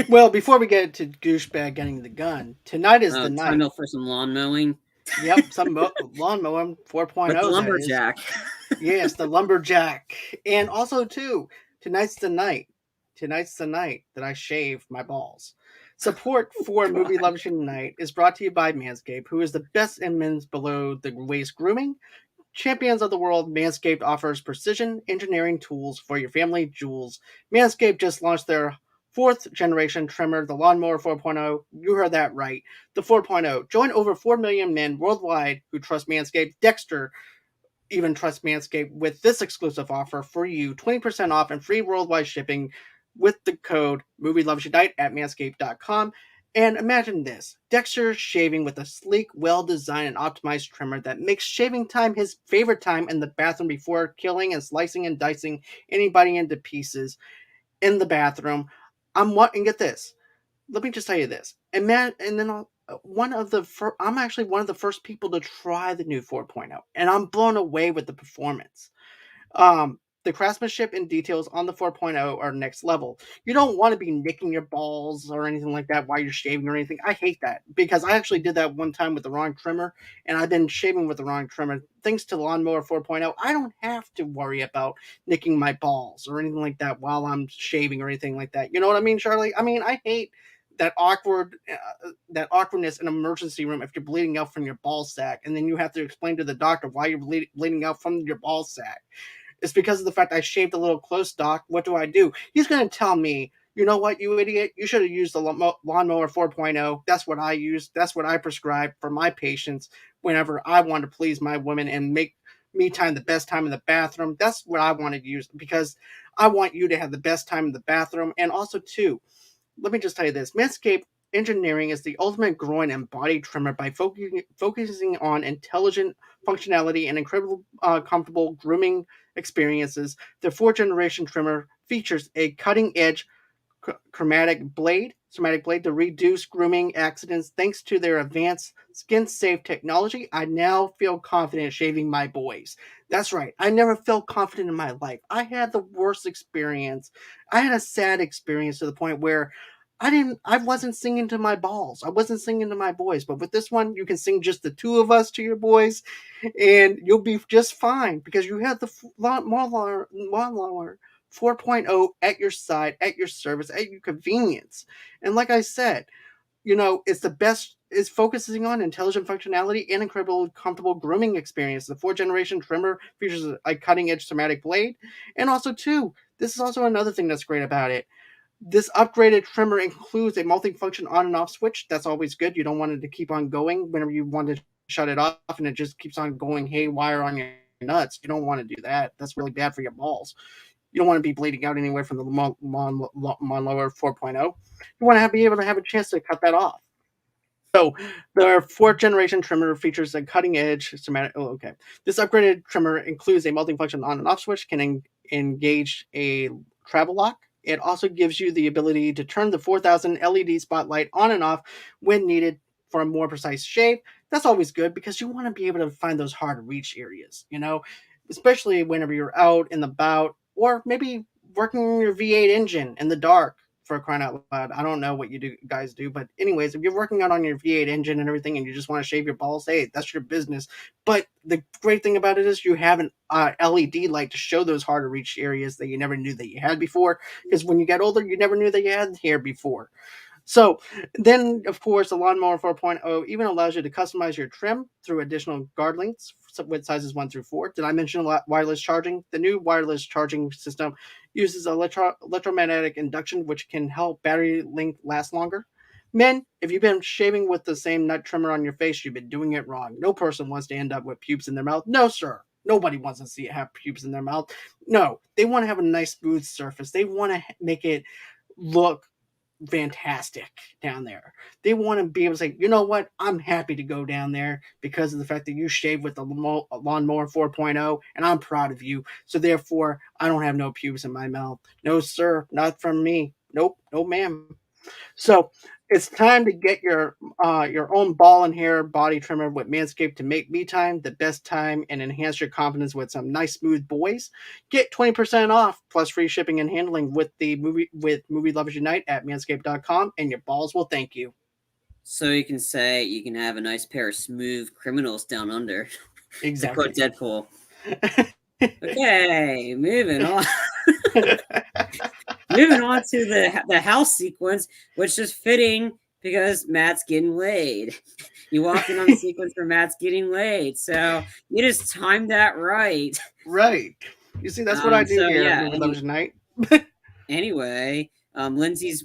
Well, before we get to douchebag getting the gun, tonight is the Time night. out for some lawn mowing. Yep, some lawnmower With the 4.0, that is. lumberjack. Yes, the lumberjack. And also, too, tonight's the night. Tonight's the night that I shave my balls. Support for Movie God. Lovers Tonight is brought to you by Manscape, who is the best in men's below the waist grooming. Champions of the world, Manscaped offers precision engineering tools for your family jewels. Manscaped just launched their fourth generation trimmer, the Lawnmower 4.0. You heard that right. The 4.0. Join over 4 million men worldwide who trust Manscaped. Dexter even trust Manscaped with this exclusive offer for you, 20% off and free worldwide shipping with the code Movie Loves Unite at manscaped.com. And imagine this, Dexter shaving with a sleek, well-designed and optimized trimmer that makes shaving time his favorite time in the bathroom before killing and slicing and dicing anybody into pieces in the bathroom. And get this, let me just tell you this, and then I'm actually one of the first people to try the new 4.0, and I'm blown away with the performance. The craftsmanship and details on the 4.0 are next level. You don't want to be nicking your balls or anything like that while you're shaving or anything. I hate that because I actually did that one time with the wrong trimmer, and I've been shaving with the wrong trimmer. Thanks to Lawnmower 4.0, I don't have to worry about nicking my balls or anything like that while I'm shaving or anything like that. You know what I mean, Charlie? I mean, I hate that awkwardness in an emergency room if you're bleeding out from your ball sack, and then you have to explain to the doctor why you're bleeding out from your ball sack. It's because of the fact I shaved a little close, doc. What do? He's going to tell me, you know what, you idiot? You should have used the Lawnmower 4.0. That's what I use. That's what I prescribe for my patients whenever I want to please my women and make me time the best time in the bathroom. That's what I want to use because I want you to have the best time in the bathroom. And also, too, let me just tell you this, Manscaped engineering is the ultimate groin and body trimmer by focusing on intelligent functionality and incredible comfortable grooming experiences. The fourth generation trimmer features a cutting edge somatic blade to reduce grooming accidents. Thanks to their advanced skin safe technology, I now feel confident shaving my boys. That's right. I never felt confident in my life. I had the worst experience. I had a sad experience to the point where I wasn't singing to my balls. I wasn't singing to my boys. But with this one, you can sing just the two of us to your boys and you'll be just fine because you have the lawnmower 4.0 at your side, at your service, at your convenience. And like I said, it's the best is focusing on intelligent functionality and incredible comfortable grooming experience. The fourth generation trimmer features a cutting edge somatic blade. And also too, this is also another thing that's great about it. This upgraded trimmer includes a multifunction on and off switch. That's always good. You don't want it to keep on going whenever you want to shut it off and it just keeps on going haywire on your nuts. You don't want to do that. That's really bad for your balls. You don't want to be bleeding out anywhere from the lawnmower 4.0. You want to be able to have a chance to cut that off. So the fourth generation trimmer features a cutting edge somatic. Oh, okay. This upgraded trimmer includes a multifunction on and off switch, can engage a travel lock. It also gives you the ability to turn the 4000 LED spotlight on and off when needed for a more precise shave. That's always good because you want to be able to find those hard to reach areas, especially whenever you're out and about or maybe working on your V8 engine in the dark for crying out loud. I don't know what guys do, but anyways, if you're working out on your V8 engine and everything, and you just want to shave your balls, hey, that's your business. But the great thing about it is you have an LED light to show those hard to reach areas that you never knew that you had before. Because when you get older, you never knew that you had hair before. So then, of course, the Lawnmower 4.0 even allows you to customize your trim through additional guard lengths with sizes 1 through 4. Did I mention wireless charging? The new wireless charging system uses electromagnetic induction, which can help battery length last longer. Men, if you've been shaving with the same nut trimmer on your face, you've been doing it wrong. No person wants to end up with pubes in their mouth. No, sir. Nobody wants to see it have pubes in their mouth. No, they want to have a nice smooth surface. They want to make it look fantastic down there. They want to be able to say, you know what, I'm happy to go down there because of the fact that you shaved with the lawnmower 4.0 and I'm proud of you. So therefore, I don't have no pubes in my mouth. No, sir, not from me. Nope, no, ma'am. So It's time to get your own ball and hair body trimmer with Manscaped to make me time the best time and enhance your confidence with some nice smooth boys. Get 20% off plus free shipping and handling with Movie Lovers Unite at manscaped.com, and your balls will thank you. So you can say you can have a nice pair of smooth criminals down under, to quote Exactly. Deadpool. Okay, moving on. Moving on to the house sequence, which is fitting because Matt's getting laid. You walk in on the sequence where Matt's getting laid, so you just timed that right. Right. You see, that's what I do So here at yeah. Movie Lovers Unite. Anyway, Lindsay's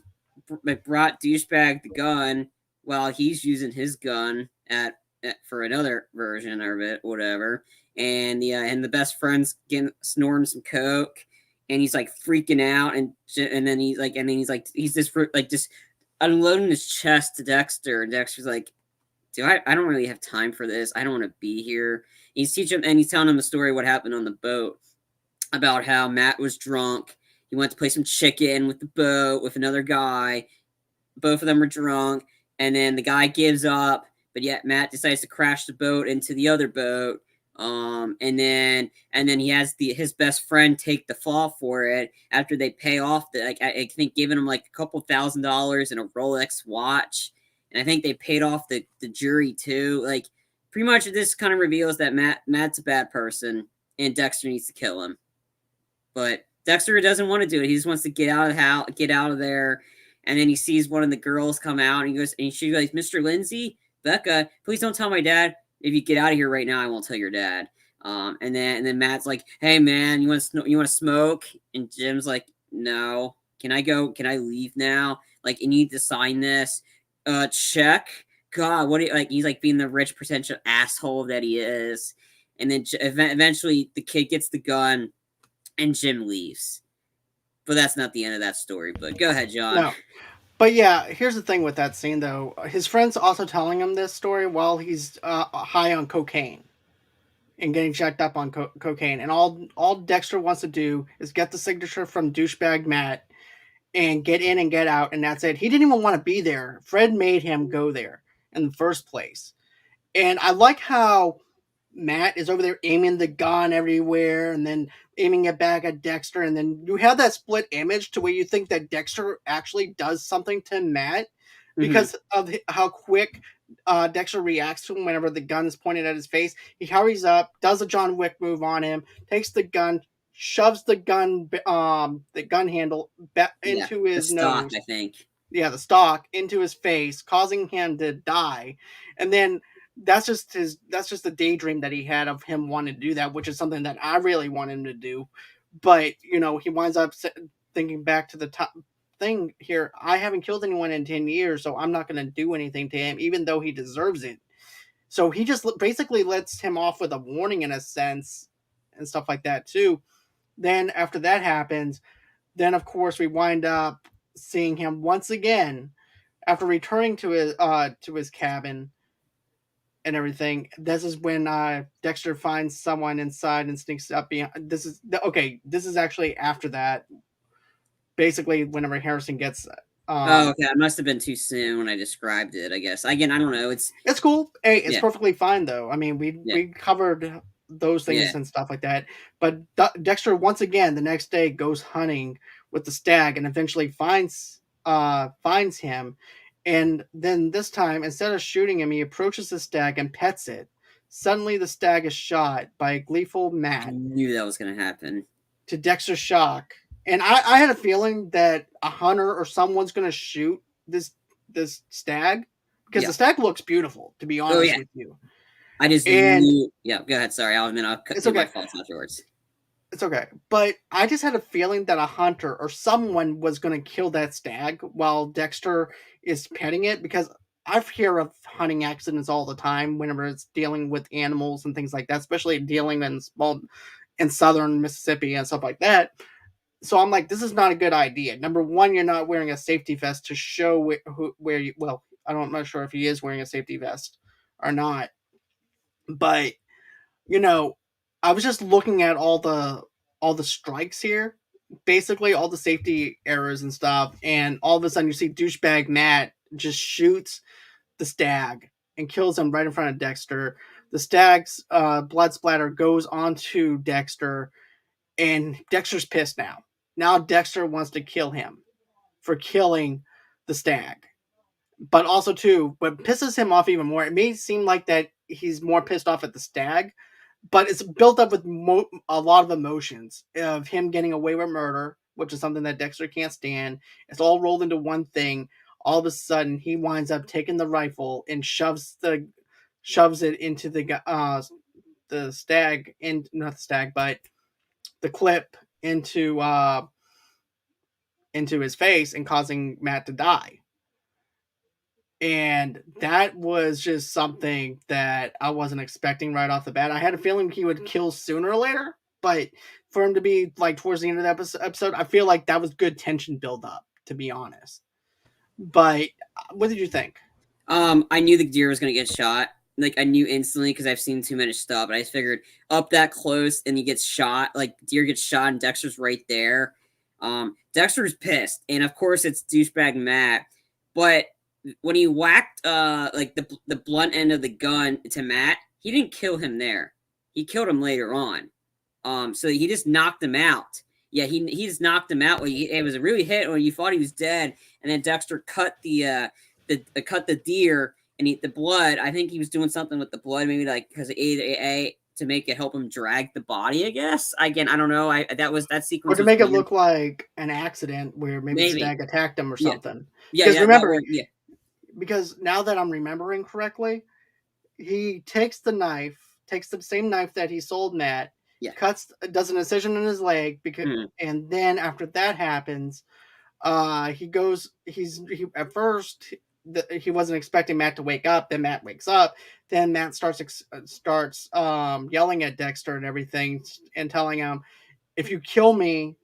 brought douchebag the gun while he's using his gun for another version of it, whatever. And the best friend's getting snorting some coke, and he's like freaking out, and then he's just just unloading his chest to Dexter, and Dexter's like, "Dude, I don't really have time for this. I don't want to be here." He's telling him the story of what happened on the boat, about how Matt was drunk. He went to play some chicken with the boat with another guy. Both of them were drunk, and then the guy gives up, but yet Matt decides to crash the boat into the other boat. And then he has his best friend take the fall for it after they pay off the, like, I think giving him like a couple $1,000s and a Rolex watch, and I think they paid off the jury too. Like, pretty much this kind of reveals that Matt's a bad person and Dexter needs to kill him. But Dexter doesn't want to do it. He just wants to get out of the house, get out of there. And then he sees one of the girls come out, and he goes, and she goes, "Mr. Lindsay, Becca, please don't tell my dad. If you get out of here right now, I won't tell your dad." And then Matt's like, "Hey man, you want to smoke?" And Jim's like, "No. Can I go? Can I leave now? Like, you need to sign this. Check. God, what? Like, he's like being the rich pretentious asshole that he is." And then eventually the kid gets the gun, and Jim leaves. But that's not the end of that story. But go ahead, John. No. But yeah, here's the thing with that scene though. His friend's also telling him this story while he's high on cocaine and getting jacked up on cocaine. And all Dexter wants to do is get the signature from douchebag Matt and get in and get out, and that's it. He didn't even want to be there. Fred made him go there in the first place. And I like how Matt is over there aiming the gun everywhere and then aiming it back at Dexter. And then you have that split image to where you think that Dexter actually does something to Matt Mm-hmm. because of how quick Dexter reacts to him whenever the gun is pointed at his face. He hurries up, does a John Wick move on him, takes the gun, shoves the gun handle Yeah, into the his stock, I nose, think. the stock into his face, causing him to die. And then that's just a daydream that he had of him wanting to do that, which is something that I really want him to do. But he winds up thinking back to the top thing here. I haven't killed anyone in 10 years, so I'm not going to do anything to him, even though he deserves it. So he just basically lets him off with a warning in a sense and stuff like that too. Then after that happens, then of course we wind up seeing him once again after returning to his cabin and everything. This is when Dexter finds someone inside and sneaks up behind. This is actually after that. Basically, whenever Harrison gets, Oh, um, okay. I must have been too soon when I described it, I guess. Again, I don't know. it's cool. Hey, it's Yeah, perfectly fine though. I mean, we yeah, we covered those yeah. things and stuff like that. But Dexter once again the next day goes hunting with the stag and eventually finds him. And then this time, instead of shooting him, he approaches the stag and pets it. Suddenly, the stag is shot by a gleeful I Matt knew that was going to happen. to Dexter's shock. And I had a feeling that a hunter or someone's going to shoot this stag because Yeah. the stag looks beautiful, to be Oh, honest yeah. with you. I just And knew. Yeah, go ahead. Sorry. I'll it's do my okay. faults afterwards. It's okay. But I just had a feeling that a hunter or someone was going to kill that stag while Dexter is petting it because I hear of hunting accidents all the time whenever it's dealing with animals and things like that, especially dealing in southern Mississippi and stuff like that. So I'm like, this is not a good idea. Number one, you're not wearing a safety vest to show where you. Well, I'm not sure if he is wearing a safety vest or not, but you know, I was just looking at all the strikes here, basically all the safety errors and stuff, and all of a sudden you see douchebag Matt just shoots the Stag and kills him right in front of Dexter. The Stag's blood splatter goes onto Dexter, and Dexter's pissed now. Now Dexter wants to kill him for killing the Stag. But also, too, what pisses him off even more, it may seem like that he's more pissed off at the Stag, but it's built up with a lot of emotions of him getting away with murder, which is something that Dexter can't stand. It's all rolled into one thing. All of a sudden, he winds up taking the rifle and shoves it into the Stag, in not the Stag, but the clip into his face and causing Matt to die. And that was just something that I wasn't expecting right off the bat. I had a feeling he would kill sooner or later, but for him to be like towards the end of the episode, I feel like that was good tension build up, to be honest. But what did you think? I knew the deer was gonna get shot. Like I knew instantly because I've seen too much stuff. But I just figured up that close and he gets shot. Like deer gets shot and Dexter's right there. Dexter's pissed, and of course it's douchebag Matt. But when he whacked like the blunt end of the gun to Matt, he didn't kill him there. He killed him later on. So he just knocked him out. Yeah, he just knocked him out. It was a really hit when you thought he was dead, and then Dexter cut the deer and eat the blood. I think he was doing something with the blood, maybe like because A to make it help him drag the body. I guess again, I don't know. That Or sequence to was make it weird. look like an accident where maybe Maybe Stag attacked him or yeah something. yeah Because yeah that remember, one yeah because now that I'm remembering correctly, he takes the same knife that he sold Matt, yeah does an incision in his leg, and then after that happens, he at first he wasn't expecting Matt to wake up. Then Matt wakes up. Then Matt starts yelling at Dexter and everything, and telling him, "If you kill me,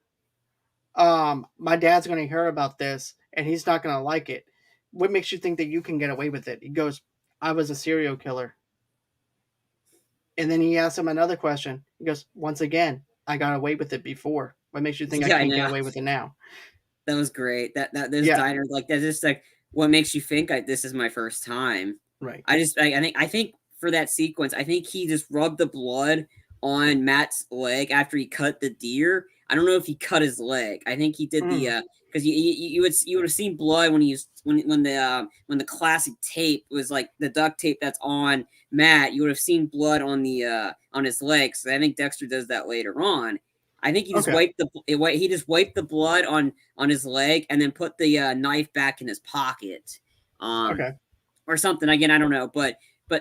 my dad's going to hear about this, and he's not going to like it. What makes you think that you can get away with it?" He goes, "I was a serial killer." And then he asks him another question. He goes, "Once again, I got away with it before. What makes you think I yeah. I can't get know away with it now?" that was great. That this Yeah, diner like that's just like what makes you think this is my first time. right. I think for that sequence, I think he just rubbed the blood on Matt's leg after he cut the deer. I don't know if he cut his leg. I think he did the Mm, because you would have seen blood when he was when the classic tape was like the duct tape that's on Matt. You would have seen blood on his legs. So I think Dexter does that later on. I think okay, he just wiped the blood on his leg and then put the knife back in his pocket. Um, okay. or something. Again, I don't know, but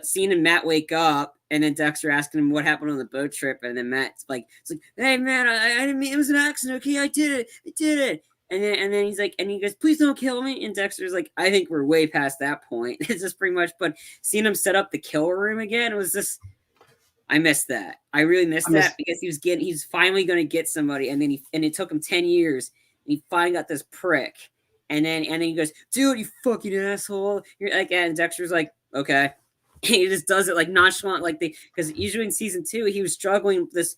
seeing him Matt wake up and then Dexter asking him what happened on the boat trip, and then Matt's like, it's like, hey man, I didn't mean it was an accident. Okay, I did it. And then he's like, and he goes, please don't kill me. And Dexter's like, I think we're way past that point. It's just pretty much. But seeing him set up the kill room again was just. I missed that. I really missed I that miss because he's finally going to get somebody, and it took him 10 years, and he finally got this prick, and then he goes, dude, you fucking asshole. You're like, and Dexter's like, okay, he just does it like nonchalant, like because usually in season 2 he was struggling with this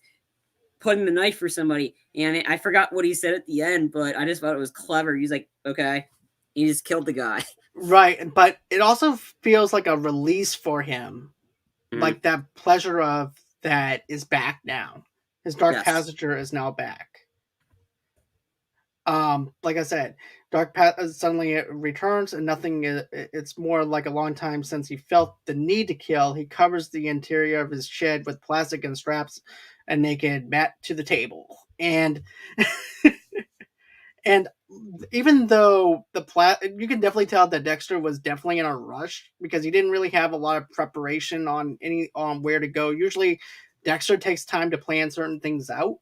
putting the knife for somebody, and I forgot what he said at the end, but I just thought it was clever. He's like, okay, he just killed the guy. right, but it also feels like a release for him, Mm, like that pleasure of that is back now. His Dark yes, Passenger is now back. Like I said, suddenly it returns, and nothing. It's more like a long time since he felt the need to kill. He covers the interior of his shed with plastic and straps a naked Matt to the table, and even though you can definitely tell that Dexter was definitely in a rush because he didn't really have a lot of preparation on where to go. Usually, Dexter takes time to plan certain things out.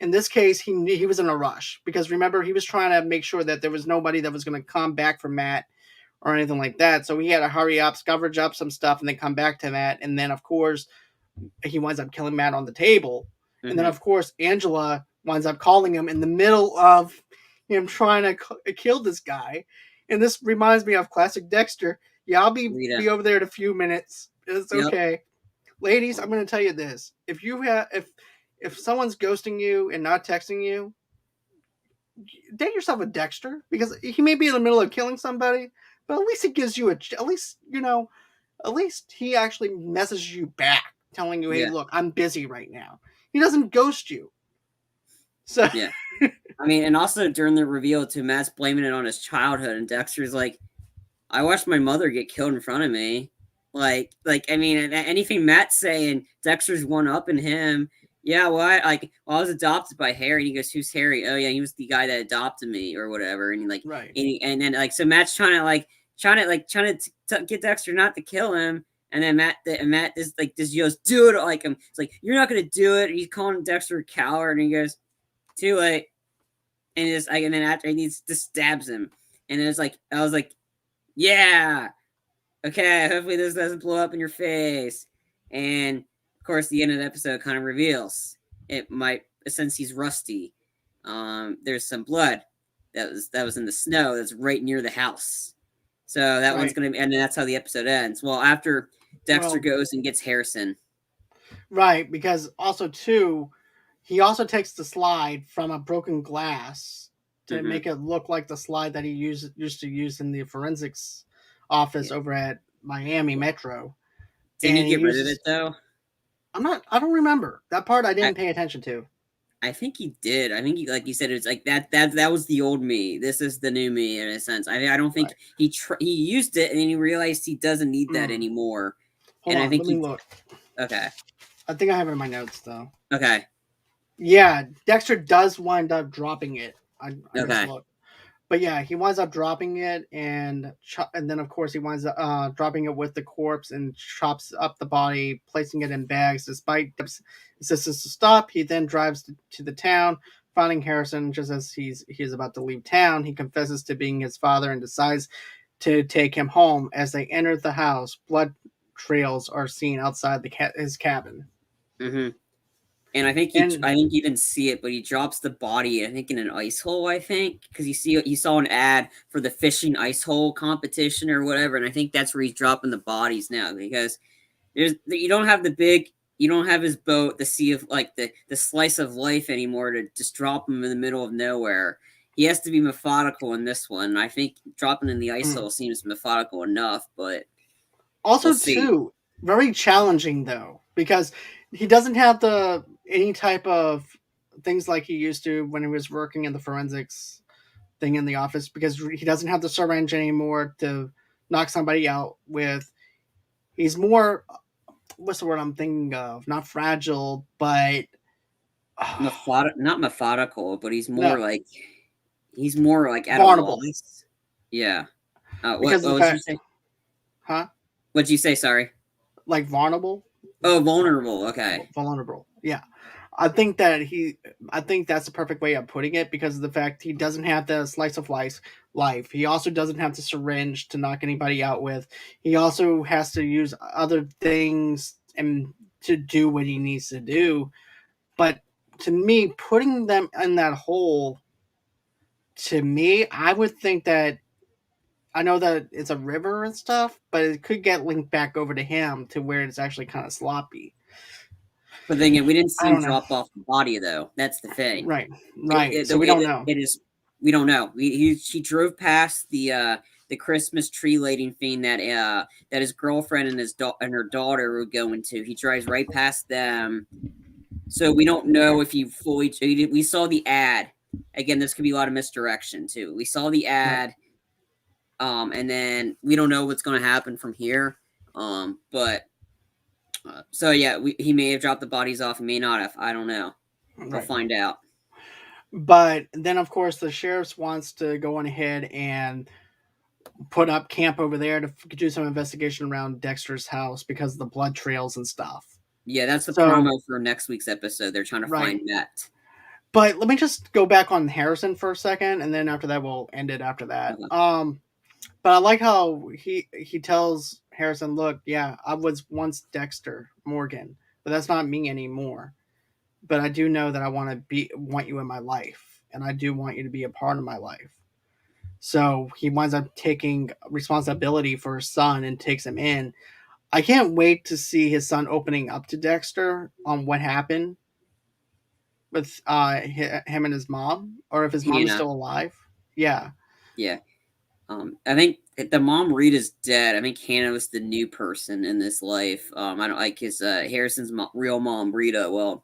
In this case, he was in a rush because remember he was trying to make sure that there was nobody that was going to come back from Matt or anything like that. So he had to hurry up, scavenge up some stuff, and then come back to Matt. And then of course he winds up killing Matt on the table. And then mm-hmm. of course Angela winds up calling him in the middle of him trying to kill this guy. And this reminds me of classic Dexter. Yeah, I'll Rita. be over there in a few minutes. It's Yep. okay, ladies. I'm going to tell you this: if someone's ghosting you and not texting you, date yourself a Dexter because he may be in the middle of killing somebody, but at least he gives you at least at least he actually messages you back, telling you, "Hey, Yeah, look, I'm busy right now." He doesn't ghost you. So yeah. I mean, and also during the reveal too, Matt's blaming it on his childhood, and Dexter's like, I watched my mother get killed in front of me. I mean, anything Matt's saying, Dexter's one upping him. Yeah, well, I was adopted by Harry, and he goes, "Who's Harry?" Oh, yeah, he was the guy that adopted me, or whatever. And right, and then so Matt's trying to get Dexter not to kill him, and then Matt just yells, "Do it!" Like him. It's like, "You're not gonna do it." He's calling Dexter a coward, and he goes, "Too late." And then after he just stabs him, and it's like I was like, yeah. Okay, hopefully this doesn't blow up in your face. And of course, the end of the episode kind of reveals it might, since he's rusty. There's some blood that was in the snow that's right near the house. So that one's right. gonna be, and that's how the episode ends. Well, after Dexter Well, goes and gets Harrison. right, because also too, he also takes the slide from a broken glass to Mm-hmm. make it look like the slide that he used to use in the forensics office Yeah. over at Miami Metro, Didn't he and he get rid of uses. it though? I don't remember that part. I I, didn't pay attention to. I think he did. I think he, like you said, it's like that was the old me. This is the new me in a sense. I don't think Right. he used it and then he realized he doesn't need that Mm. anymore. Hold And I on, think let me he look. okay. I think I have it in my notes though. Okay. Yeah, Dexter does wind up dropping it. I just Okay. looked. But yeah, he winds up dropping it, and then of course he winds up dropping it with the corpse and chops up the body, placing it in bags. Despite Deb's insistence to stop, he then drives to the town, finding Harrison just as he's about to leave town. He confesses to being his father and decides to take him home. As they enter the house, blood trails are seen outside his cabin, Mm-hmm. And and I think you didn't see it, but he drops the body. I think in an ice hole. I think because you saw an ad for the fishing ice hole competition or whatever, and I think that's where he's dropping the bodies now because you don't have you don't have his boat, the sea of like the slice of life anymore to just drop him in the middle of nowhere. He has to be methodical in this one. I think dropping in the ice mm. hole seems methodical enough, but we'll Also, see. too, very challenging though, because he doesn't have the any type of things like he used to when he was working in the forensics thing in the office, because he doesn't have the syringe anymore to knock somebody out with. He's more, what's the word I'm thinking of? Not fragile, but Not methodical, but no, he's more like at a vulnerable loss. Yeah. because of What the was you fact, say? huh? What'd you say? Sorry. Like vulnerable, Oh, vulnerable. Okay. vulnerable. Yeah, I think that I think that's the perfect way of putting it because of the fact he doesn't have the slice of life. He also doesn't have the syringe to knock anybody out with. He also has to use other things and to do what he needs to do. But to me, putting them in that hole, to me, I would think that I know that it's a river and stuff, but it could get linked back over to him to where it's actually kind of sloppy. But then again, we didn't I see him don't know. drop off the body though. That's the thing. Right, right. The So we way don't that know. it is, we don't know. He drove past the Christmas tree lighting thing that his girlfriend and and her daughter were going to. He drives right past them, so we don't know if he fully. We saw the ad. Again, this could be a lot of misdirection too. We saw the Right. ad, and then we don't know what's going to happen from here. But so yeah, he may have dropped the bodies off. He may not have. I don't know. We'll Right. find out. But then, of course, the sheriff wants to go on ahead and put up camp over there to do some investigation around Dexter's house because of the blood trails and stuff. Yeah, that's the So, promo for next week's episode. They're trying to right. find Matt. But let me just go back on Harrison for a second, and then after that, we'll end it after that. Uh-huh. But I like how he tells Harrison, "Look, yeah, I was once Dexter Morgan, but that's not me anymore. But I do know that I want you in my life, and I do want you to be a part of my life." So he winds up taking responsibility for his son and takes him in. I can't wait to see his son opening up to Dexter on what happened with him and his mom, or if his mom is Hannah. still alive. Yeah, Yeah. I think the mom Rita's dead. I think Hannah was the new person in this life. I don't like his Harrison's real mom Rita. Well,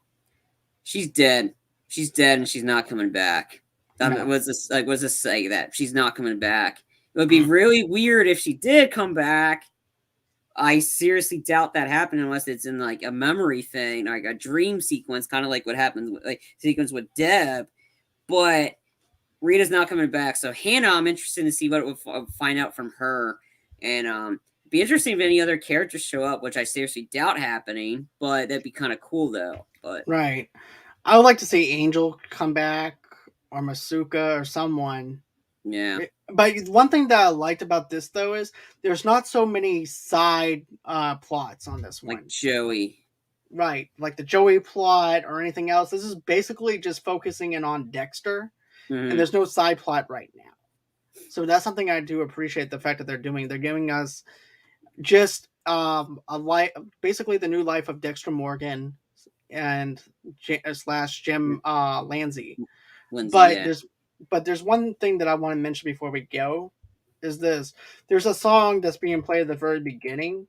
she's dead. She's dead, and she's not coming back. No. Was this say that she's not coming back? It would be really weird if she did come back. I seriously doubt that happened unless it's in like a memory thing, like a dream sequence, kind of like what happens with like sequence with Deb. But Rita's not coming back, so Hannah, I'm interested to see what it would find out from her, and be interesting if any other characters show up, which I seriously doubt happening. But that'd be kind of cool though. But Right. I would like to see Angel come back or Masuka or someone. yeah, But one thing that I liked about this though is there's not so many side plots on this like one. Joey. Right, like the Joey plot or anything else. This is basically just focusing in on Dexter, and there's no side plot right now. So that's something I do appreciate the fact that they're doing. They're giving us just a life, basically the new life of Dexter Morgan and slash Jim Lanzi. Lindsay, But yeah. there's one thing that I want to mention before we go is this. There's a song that's being played at the very beginning,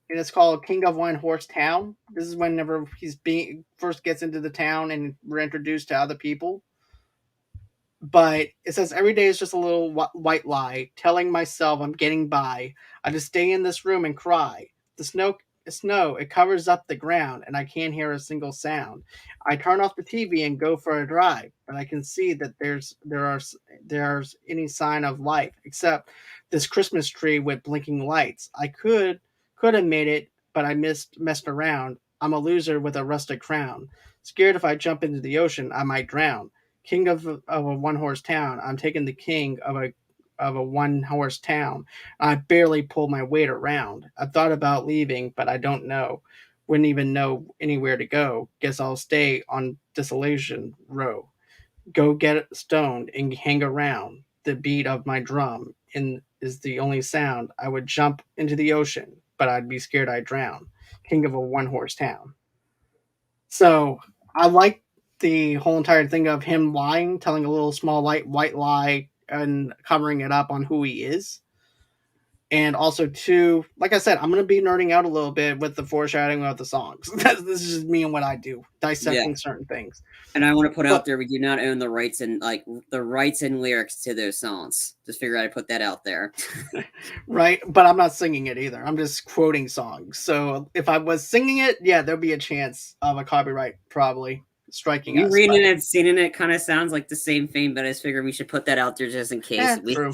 and it's called King of One Horse Town. This is whenever he's being first gets into the town and we're introduced to other people. But it says every day is just a little white lie, telling myself I'm getting by. I just stay in this room and cry. The snow, it covers up the ground, and I can't hear a single sound. I turn off the TV and go for a drive, but I can see that there's any sign of life except this Christmas tree with blinking lights. I could have made it, but I messed around. I'm a loser with a rusted crown. Scared if I jump into the ocean, I might drown. King of a one horse town. I'm taking the king of a one horse town. I barely pull my weight around. I thought about leaving, but I don't know. Wouldn't even know anywhere to go. Guess I'll stay on Desolation Row. Go get stoned and hang around. The beat of my drum is the only sound. I would jump into the ocean, but I'd be scared I'd drown. King of a one horse town. So I like the whole entire thing of him lying, telling a little small light white lie and covering it up on who he is. And also too, like I said, I'm gonna be nerding out a little bit with the foreshadowing of the songs. This is just me and what I do, Yeah. dissecting certain things. And I want to put out But there, we do not own the rights and lyrics to those songs. Just figure I'd put that out there. right, but I'm not singing it either. I'm just quoting songs. So if I was singing it, yeah, there'd be a chance of a copyright probably striking You us. reading But it, seeing it kind of sounds like the same thing, but I just figured we should put that out there just in case. true.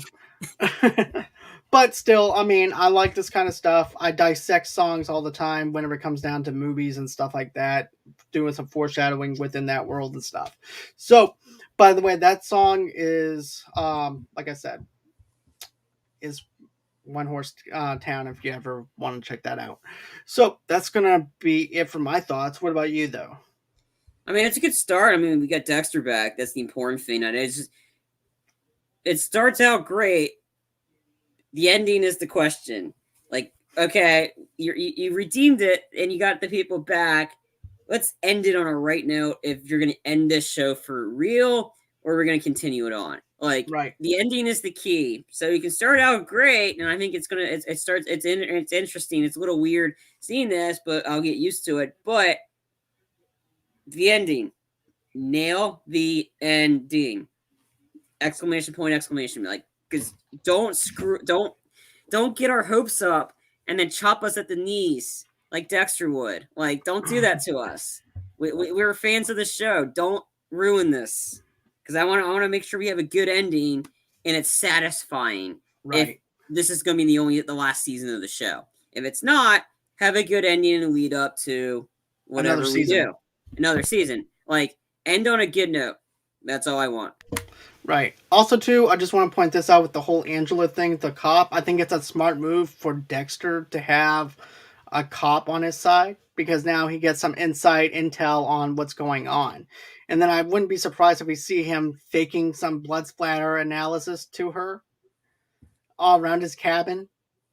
But still, I mean, I like this kind of stuff. I dissect songs all the time whenever it comes down to movies and stuff like that, doing some foreshadowing within that world and stuff. So, by the way, that song is, like I said, is One Horse Town if you ever want to check that out. So, that's going to be it for my thoughts. What about you, though? I mean, it's a good start. I mean, we got Dexter back. That's the important thing. And it starts out great. The ending is the question. Like, okay, you redeemed it and you got the people back. Let's end it on a right note. If you're going to end this show for real, or we're going to continue it on. Like, Right. the ending is the key. So you can start out great, and I think it's interesting. It's a little weird seeing this, but I'll get used to it. But the ending, nail the ending! Exclamation point! Exclamation! Like, because don't get our hopes up and then chop us at the knees like Dexter would. Like, don't do that to us. We're fans of the show. Don't ruin this, because I want to make sure we have a good ending and it's satisfying. Right. If this is going to be the last season of the show, if it's not, have a good ending and lead up to whatever we do. Another season. Like, end on a good note. That's all I want. Right. Also, too, I just want to point this out with the whole Angela thing, the cop. I think it's a smart move for Dexter to have a cop on his side because now he gets some intel on what's going on. And then I wouldn't be surprised if we see him faking some blood splatter analysis to her all around his cabin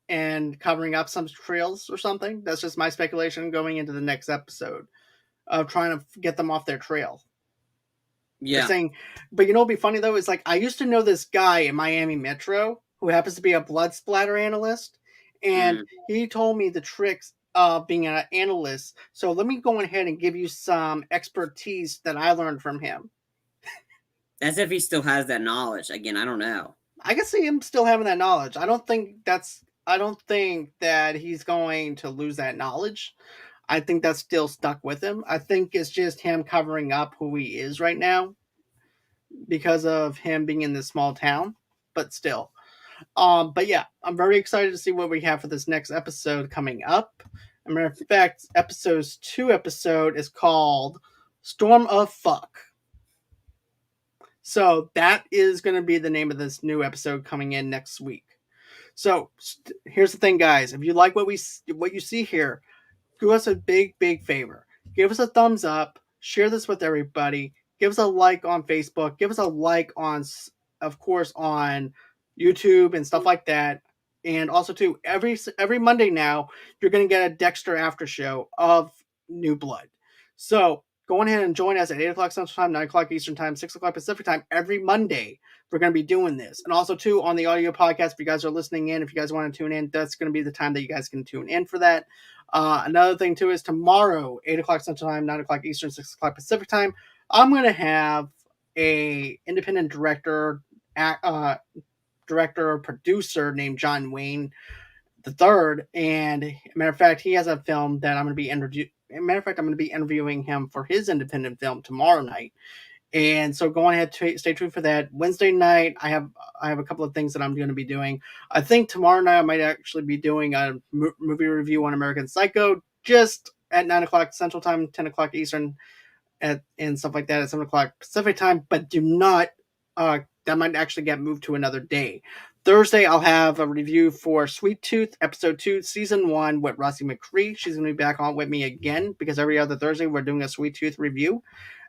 and covering up some trails or something. That's just my speculation going into the next episode of trying to get them off their trail. Yeah. Saying, but you know what'd be funny though is like I used to know this guy in Miami Metro, who happens to be a blood splatter analyst, and he told me the tricks of being an analyst. So let me go ahead and give you some expertise that I learned from him. As if he still has that knowledge. Again, I don't know. I can see him still having that knowledge. I don't think that he's going to lose that knowledge. I think that's still stuck with him. I think it's just him covering up who he is right now because of him being in this small town. But still. But yeah, I'm very excited to see what we have for this next episode coming up. As a matter of fact, episode's 2 episode is called Storm of Fuck. So that is going to be the name of this new episode coming in next week. So here's the thing, guys. If you like what you see here, do us a big favor. Give us a thumbs up. Share this with everybody. Give us a like on Facebook. Give us a like on, of course, on YouTube and stuff like that. And also, too, every Monday now, you're going to get a Dexter after show of New Blood. So go ahead and join us at 8 o'clock Central Time, 9 o'clock Eastern Time, 6 o'clock Pacific Time every Monday. We're going to be doing this. And also, too, on the audio podcast, if you guys are listening in, if you guys want to tune in, that's going to be the time that you guys can tune in for that. Another thing, too, is tomorrow, 8 o'clock Central Time, 9 o'clock Eastern, 6 o'clock Pacific Time, I'm going to have a independent director or producer named John Wayne III. And matter of fact, he has a film that I'm going to be interviewing him for his independent film tomorrow night. And so go on ahead, stay tuned for that. Wednesday night, I have a couple of things that I'm going to be doing. I think tomorrow night I might actually be doing a movie review on American Psycho, just at 9 o'clock Central Time, 10 o'clock Eastern, and stuff like that at 7 o'clock Pacific Time. But do not, that might actually get moved to another day. Thursday, I'll have a review for Sweet Tooth, Episode 2, Season 1 with Rossi McCree. She's going to be back on with me again because every other Thursday we're doing a Sweet Tooth review.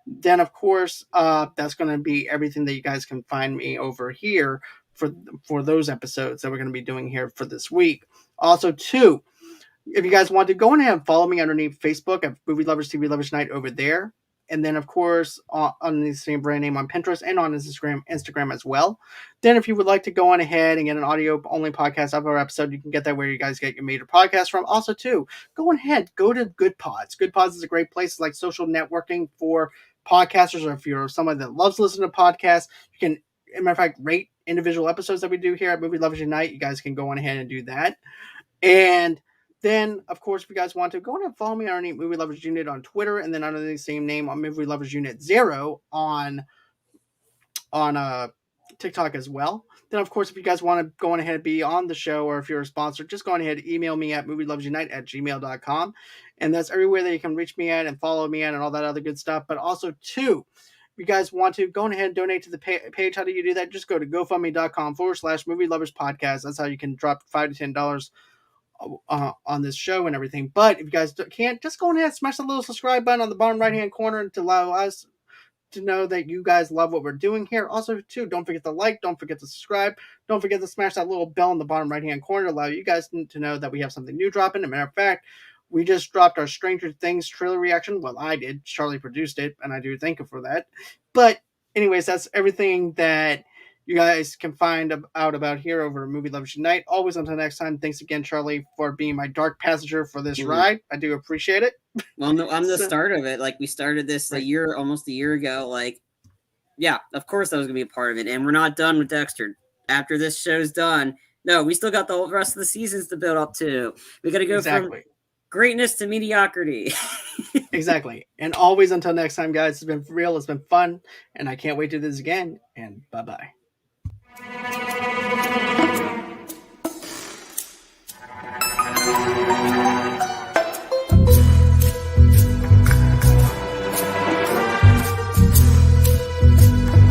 Then, of course, that's going to be everything that you guys can find me over here for those episodes that we're going to be doing here for this week. Also, too, if you guys want to go ahead and follow me underneath Facebook at Movie Lovers TV Lovers Night over there. And then, of course, on the same brand name on Pinterest and on Instagram as well. Then, if you would like to go on ahead and get an audio-only podcast of our episode, you can get that where you guys get your major podcast from. Also, too, go ahead, go to Good Pods. Good Pods is a great place. It's like social networking for podcasters, or if you're someone that loves listening to podcasts, you can, as a matter of fact, rate individual episodes that we do here at Movie Lovers Unite. You guys can go on ahead and do that. And then, of course, if you guys want to, go ahead and follow me underneath Movie Lovers Unit on Twitter, and then under the same name on Movie Lovers Unit 0 on TikTok as well. Then, of course, if you guys want to go on ahead and be on the show, or if you're a sponsor, just go on ahead and email me at movielovesunite@gmail.com. And that's everywhere that you can reach me at and follow me at and all that other good stuff. But also, too, if you guys want to, go ahead and donate to the page. How do you do that? Just go to GoFundMe.com/Movie Lovers Podcast. That's how you can drop $5 to $10 on this show and everything. But if you guys can't, just go ahead and smash the little subscribe button on the bottom right hand corner to allow us to know that you guys love what we're doing here. Also, too, don't forget to like, don't forget to subscribe, don't forget to smash that little bell in the bottom right hand corner to allow you guys to know that we have something new dropping. As a matter of fact, we just dropped our Stranger Things trailer reaction. Well, I did. Charlie produced it, and I do thank him for that. But anyways, that's everything that you guys can find out about here over at Movie Lovers Unite. Always until next time, thanks again, Charlie, for being my dark passenger for this ride. I do appreciate it. Well, no, I'm the start of it. Like, we started this almost a year ago. Like, yeah, of course I was going to be a part of it. And we're not done with Dexter. After this show's done, no, we still got the whole rest of the seasons to build up to. We got to go from greatness to mediocrity. Exactly. And always until next time, guys, it's been real. It's been fun. And I can't wait to do this again. And bye-bye.